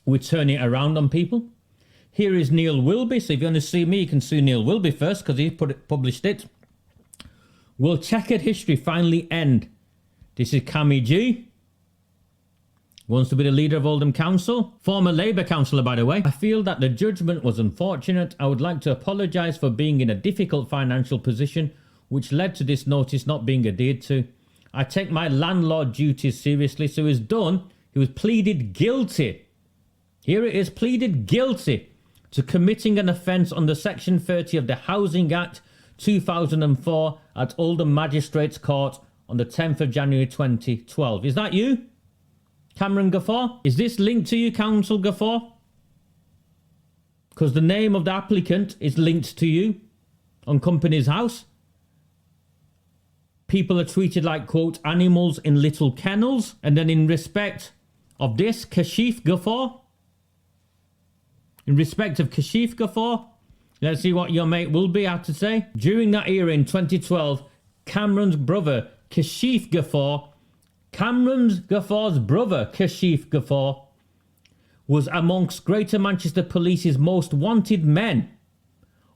we turn it around on people. Here is Neil Wilby. So if you want to sue me, you can sue Neil Wilby first because he published it. Will checkered history finally end? This is Cammy G. Wants to be the leader of Oldham Council. Former Labour councillor, by the way. I feel that the judgment was unfortunate. I would like to apologise for being in a difficult financial position which led to this notice not being adhered to. I take my landlord duties seriously. So he's done. He was pleaded guilty. Here it is, pleaded guilty to committing an offence under Section 30 of the Housing Act 2004 at Oldham Magistrates Court on the 10th of January 2012. Is that you, Cameron Ghaffar? Is this linked to you, Council Ghaffar? Because the name of the applicant is linked to you on Company's House. People are treated like, quote, animals in little kennels. And then in respect of this, Kashif Ghaffar. In respect of Kashif Ghaffar, let's see what your mate Wilby had to say. During that era in 2012, Cameron's brother, Kashif Ghaffar, Ghafar's brother, Kashif Ghaffar, was amongst Greater Manchester Police's most wanted men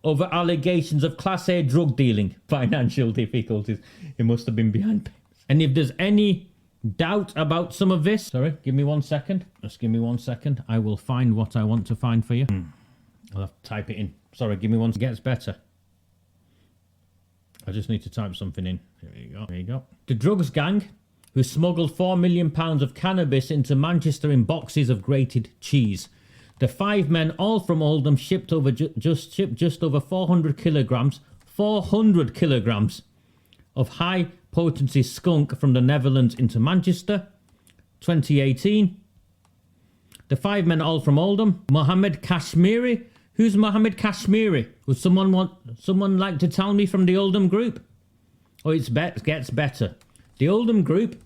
over allegations of Class A drug dealing, financial difficulties. He must have been behind payments. And if there's any doubt about some of this, sorry, give me 1 second. Just give me 1 second. I will find what I want to find for you. I'll have to type it in. Sorry, give me one. It gets better. I just need to type something in. Here you go. There you go. The drugs gang who smuggled £4 million of cannabis into Manchester in boxes of grated cheese. The 5 men, all from Oldham, shipped just over 400 kilograms of high potency skunk from the Netherlands into Manchester. 2018. The 5 men, all from Oldham. Mohammed Kashmiri. Who's Mohammed Kashmiri? Would someone like to tell me from the Oldham group? Oh, it gets better. The Oldham group,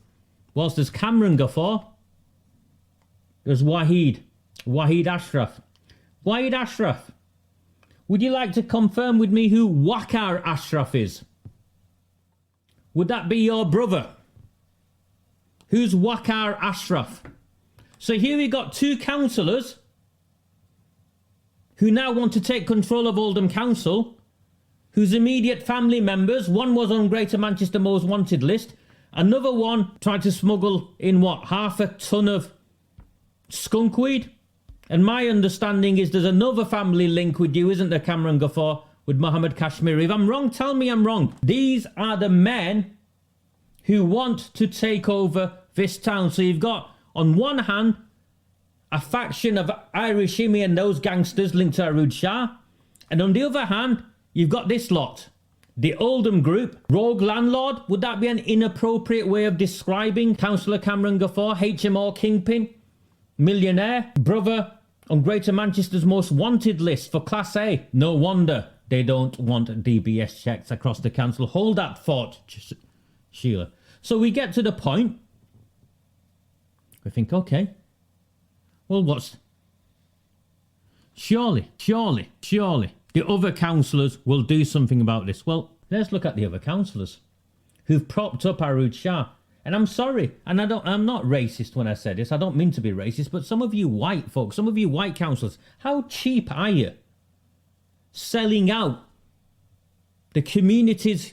whilst there's Cameron Ghaffar, there's Wahid Ashraf. Wahid Ashraf. Would you like to confirm with me who Waqar Ashraf is? Would that be your brother? Who's Waqar Ashraf? So here we got 2 councillors who now want to take control of Oldham Council, whose immediate family members, one was on Greater Manchester Most Wanted list, another one tried to smuggle in, what, half a ton of skunkweed? And my understanding is there's another family link with you, isn't there, Cameron Ghaffar, with Mohammed Kashmiri? If I'm wrong, tell me I'm wrong. These are the men who want to take over this town. So you've got, on one hand, a faction of Irishimi and those gangsters linked to Arud Shah. And on the other hand, you've got this lot. The Oldham group, rogue landlord. Would that be an inappropriate way of describing Councillor Cameron Ghaffar? HMO kingpin, millionaire, brother on Greater Manchester's most wanted list for Class A. No wonder they don't want DBS checks across the council. Hold that thought, Sheila. So we get to the point. We think, okay, well, what's... Surely, the other councillors will do something about this. Well, let's look at the other councillors who've propped up Arud Shah. And I'm sorry, and I'm not racist when I say this. I don't mean to be racist, but some of you white folks, some of you white councillors, how cheap are you selling out the communities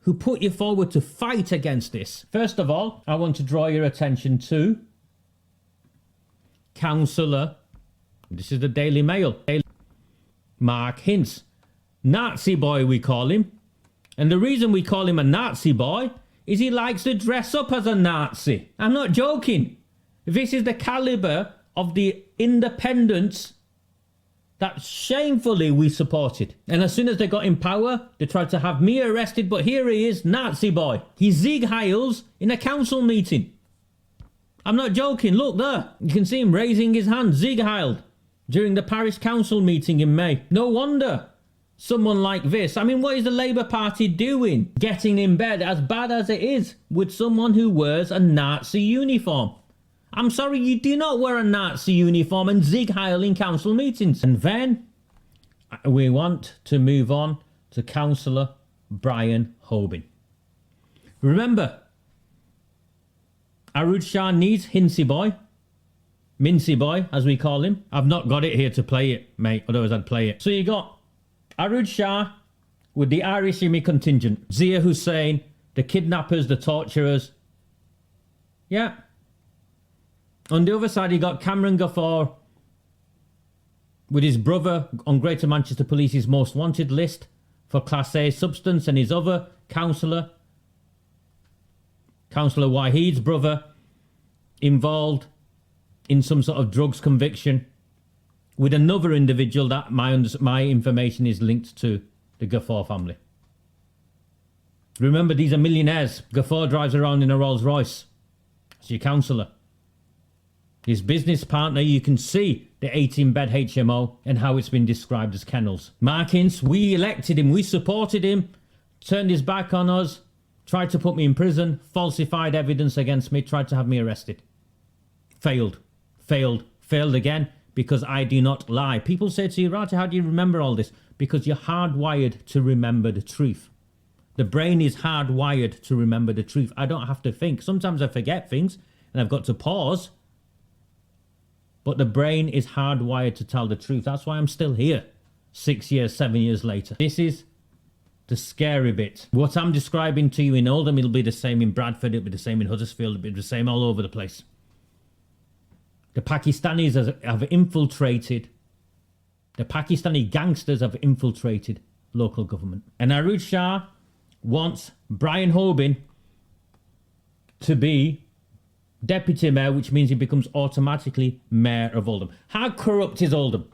who put you forward to fight against this? First of all, I want to draw your attention to Councillor, this is the Daily Mail, Mark Hints. Nazi boy, we call him. And the reason we call him a Nazi boy is he likes to dress up as a Nazi. I'm not joking. This is the calibre of the independence that shamefully we supported. And as soon as they got in power, they tried to have me arrested, but here he is, Nazi boy. He Sieg Heils in a council meeting. I'm not joking. Look there. You can see him raising his hand, Sieg Heil, during the parish council meeting in May. No wonder someone like this. I mean, what is the Labour Party doing? Getting in bed, as bad as it is, with someone who wears a Nazi uniform. I'm sorry, you do not wear a Nazi uniform and Sieg Heil in council meetings. And then we want to move on to Councillor Brian Hoban. Remember, Arud Shah needs Hincy Boy. Mincy Boy, as we call him. I've not got it here to play it, mate. Otherwise I'd play it. So you got Arud Shah with the Irish Yimmy contingent. Zia Hussein, the kidnappers, the torturers. Yeah. On the other side, you got Cameron Gaffer with his brother on Greater Manchester Police's most wanted list for Class A substance, and his other councillor, Councillor Wahid's brother, involved in some sort of drugs conviction with another individual that my information is linked to the Gaffer family. Remember, these are millionaires. Gaffer drives around in a Rolls Royce. It's your councillor. His business partner, you can see the 18-bed HMO and how it's been described as kennels. Mark Ince, we elected him, we supported him, turned his back on us, tried to put me in prison, falsified evidence against me, tried to have me arrested. Failed again, because I do not lie. People say to you, Rata, how do you remember all this? Because you're hardwired to remember the truth. The brain is hardwired to remember the truth. I don't have to think. Sometimes I forget things and I've got to pause. But the brain is hardwired to tell the truth. That's why I'm still here 6 years, 7 years later. This is the scary bit. What I'm describing to you in Oldham, it'll be the same in Bradford, it'll be the same in Huddersfield, it'll be the same all over the place. The Pakistanis have infiltrated, the Pakistani gangsters have infiltrated local government. And Arud Shah wants Brian Hoban to be deputy mayor, which means he becomes automatically mayor of Oldham. How corrupt is Oldham?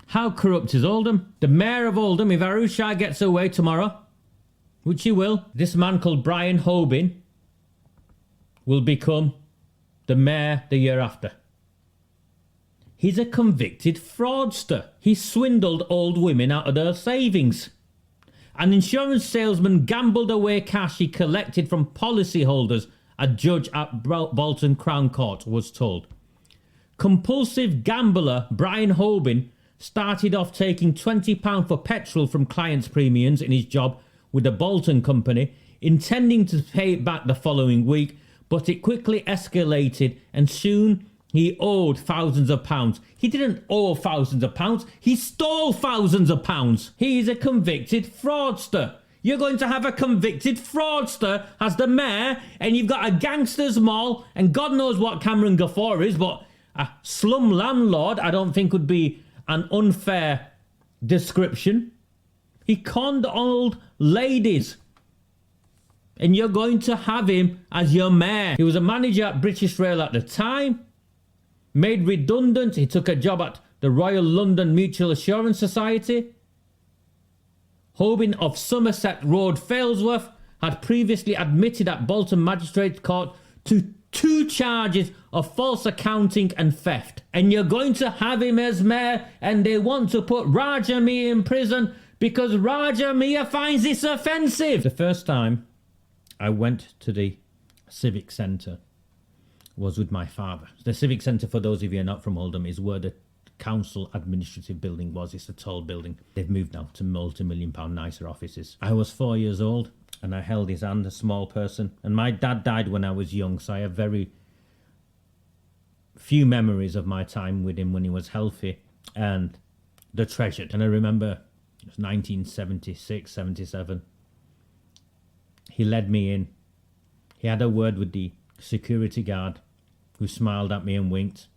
How corrupt is Oldham? The mayor of Oldham, if Arud Shah gets away tomorrow, which he will, this man called Brian Hoban will become the mayor the year after. He's a convicted fraudster. He swindled old women out of their savings. An insurance salesman gambled away cash he collected from policyholders, a judge at Bolton Crown Court was told. Compulsive gambler Brian Hoban started off taking £20 for petrol from clients' premiums in his job with the Bolton company, intending to pay it back the following week, but it quickly escalated and soon he owed thousands of pounds. He didn't owe thousands of pounds, he stole thousands of pounds. He is a convicted fraudster. You're going to have a convicted fraudster as the mayor, and you've got a gangsters mall, and God knows what Cameron Gaffer is, but a slum landlord I don't think would be an unfair description. He conned old ladies, and you're going to have him as your mayor. He was a manager at British Rail at the time, made redundant. He took a job at the Royal London Mutual Assurance Society. Hoban of Somerset Road, Failsworth, had previously admitted at Bolton Magistrates Court to 2 charges of false accounting and theft. And you're going to have him as mayor, and they want to put Raja Mia in prison because Raja Mia finds this offensive. The first time I went to the Civic Centre was with my father. The Civic Centre, for those of you who are not from Oldham, is where the council administrative building was. It's a tall building. They've moved now to multi-million-pound nicer offices. I was 4 years old and I held his hand, a small person, and my dad died when I was young, so I have very few memories of my time with him when he was healthy, and they're treasured. And I remember it was 1976, 77. He led me in. He had a word with the security guard who smiled at me and winked.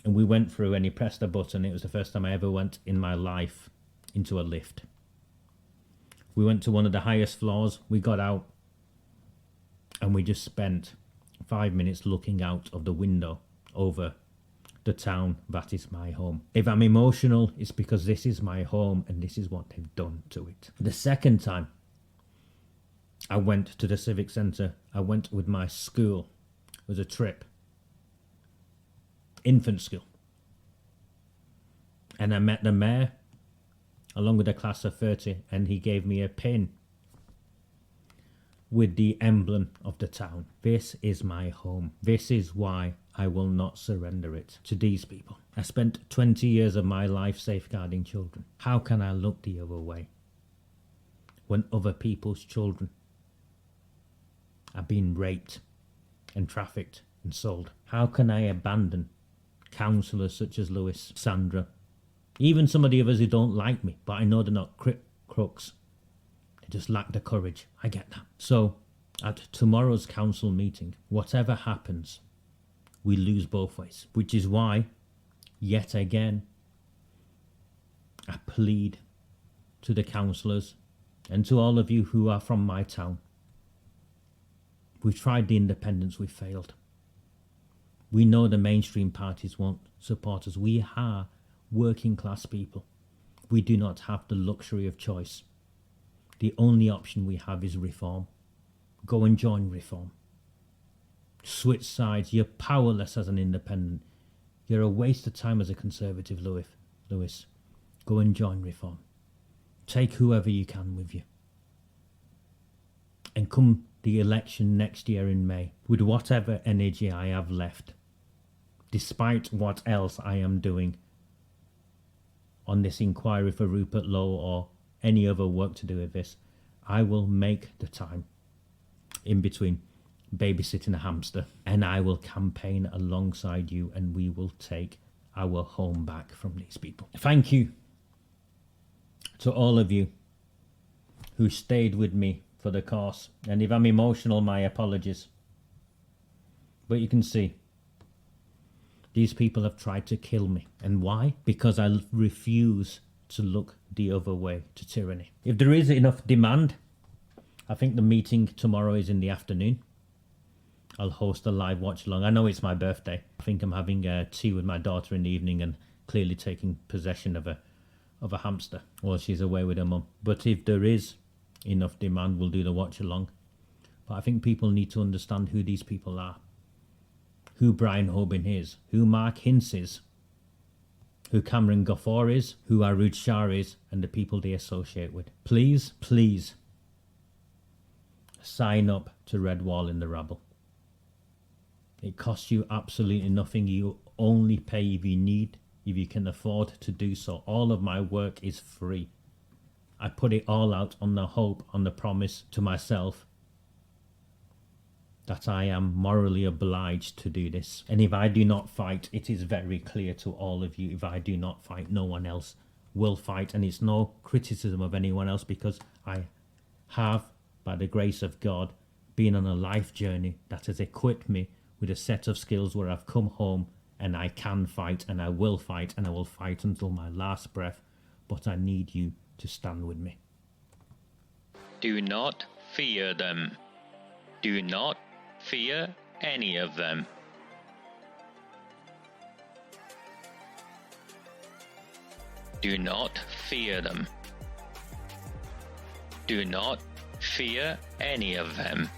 And we went through and he pressed a button. It was the first time I ever went in my life into a lift. We went to one of the highest floors. We got out and we just spent 5 minutes looking out of the window over the town that is my home. If I'm emotional, it's because this is my home and this is what they've done to it. The second time I went to the Civic Centre, I went with my school It was a trip. Infant school. And I met the mayor along with a class of 30, and he gave me a pin with the emblem of the town. This is my home. This is why I will not surrender it to these people. I spent 20 years of my life safeguarding children. How can I look the other way when other people's children are being raped and trafficked and sold? How can I abandon counsellors such as Lewis, Sandra, even some of the others who don't like me, but I know they're not crooks. They just lack the courage. I get that. So at tomorrow's council meeting, whatever happens, we lose both ways, which is why, yet again, I plead to the councillors and to all of you who are from my town. We've tried the independents, we failed. We know the mainstream parties won't support us. We are working class people. We do not have the luxury of choice. The only option we have is reform. Go and join reform. Switch sides. You're powerless as an independent. You're a waste of time as a conservative, Lewis. Go and join reform. Take whoever you can with you. And come the election next year in May, with whatever energy I have left, despite what else I am doing on this inquiry for Rupert Lowe or any other work to do with this, I will make the time in between babysitting a hamster, and I will campaign alongside you, and we will take our home back from these people. Thank you to all of you who stayed with me for the course, and if I'm emotional, my apologies. But you can see, these people have tried to kill me. And why? Because I refuse to look the other way to tyranny. If there is enough demand, I think the meeting tomorrow is in the afternoon. I'll host a live watch along. I know it's my birthday. I think I'm having tea with my daughter in the evening and clearly taking possession of a hamster while she's away with her mum. But if there is enough demand, we'll do the watch along. But I think people need to understand who these people are. Who Brian Hoban is, who Mark Hinz is, who Cameron Goffor is, who Arooj Shah is, and the people they associate with. Please, please, sign up to Red Wall in the Rabble. It costs you absolutely nothing. You only pay if you can afford to do so. All of my work is free. I put it all out on the hope, on the promise to myself that I am morally obliged to do this. And if I do not fight, it is very clear to all of you, if I do not fight, no one else will fight. And it's no criticism of anyone else, because I have, by the grace of God, been on a life journey that has equipped me with a set of skills where I've come home and I can fight, and I will fight, and I will fight until my last breath. But I need you to stand with me. Do not fear them. Do not fear any of them. Do not fear them. Do not fear any of them.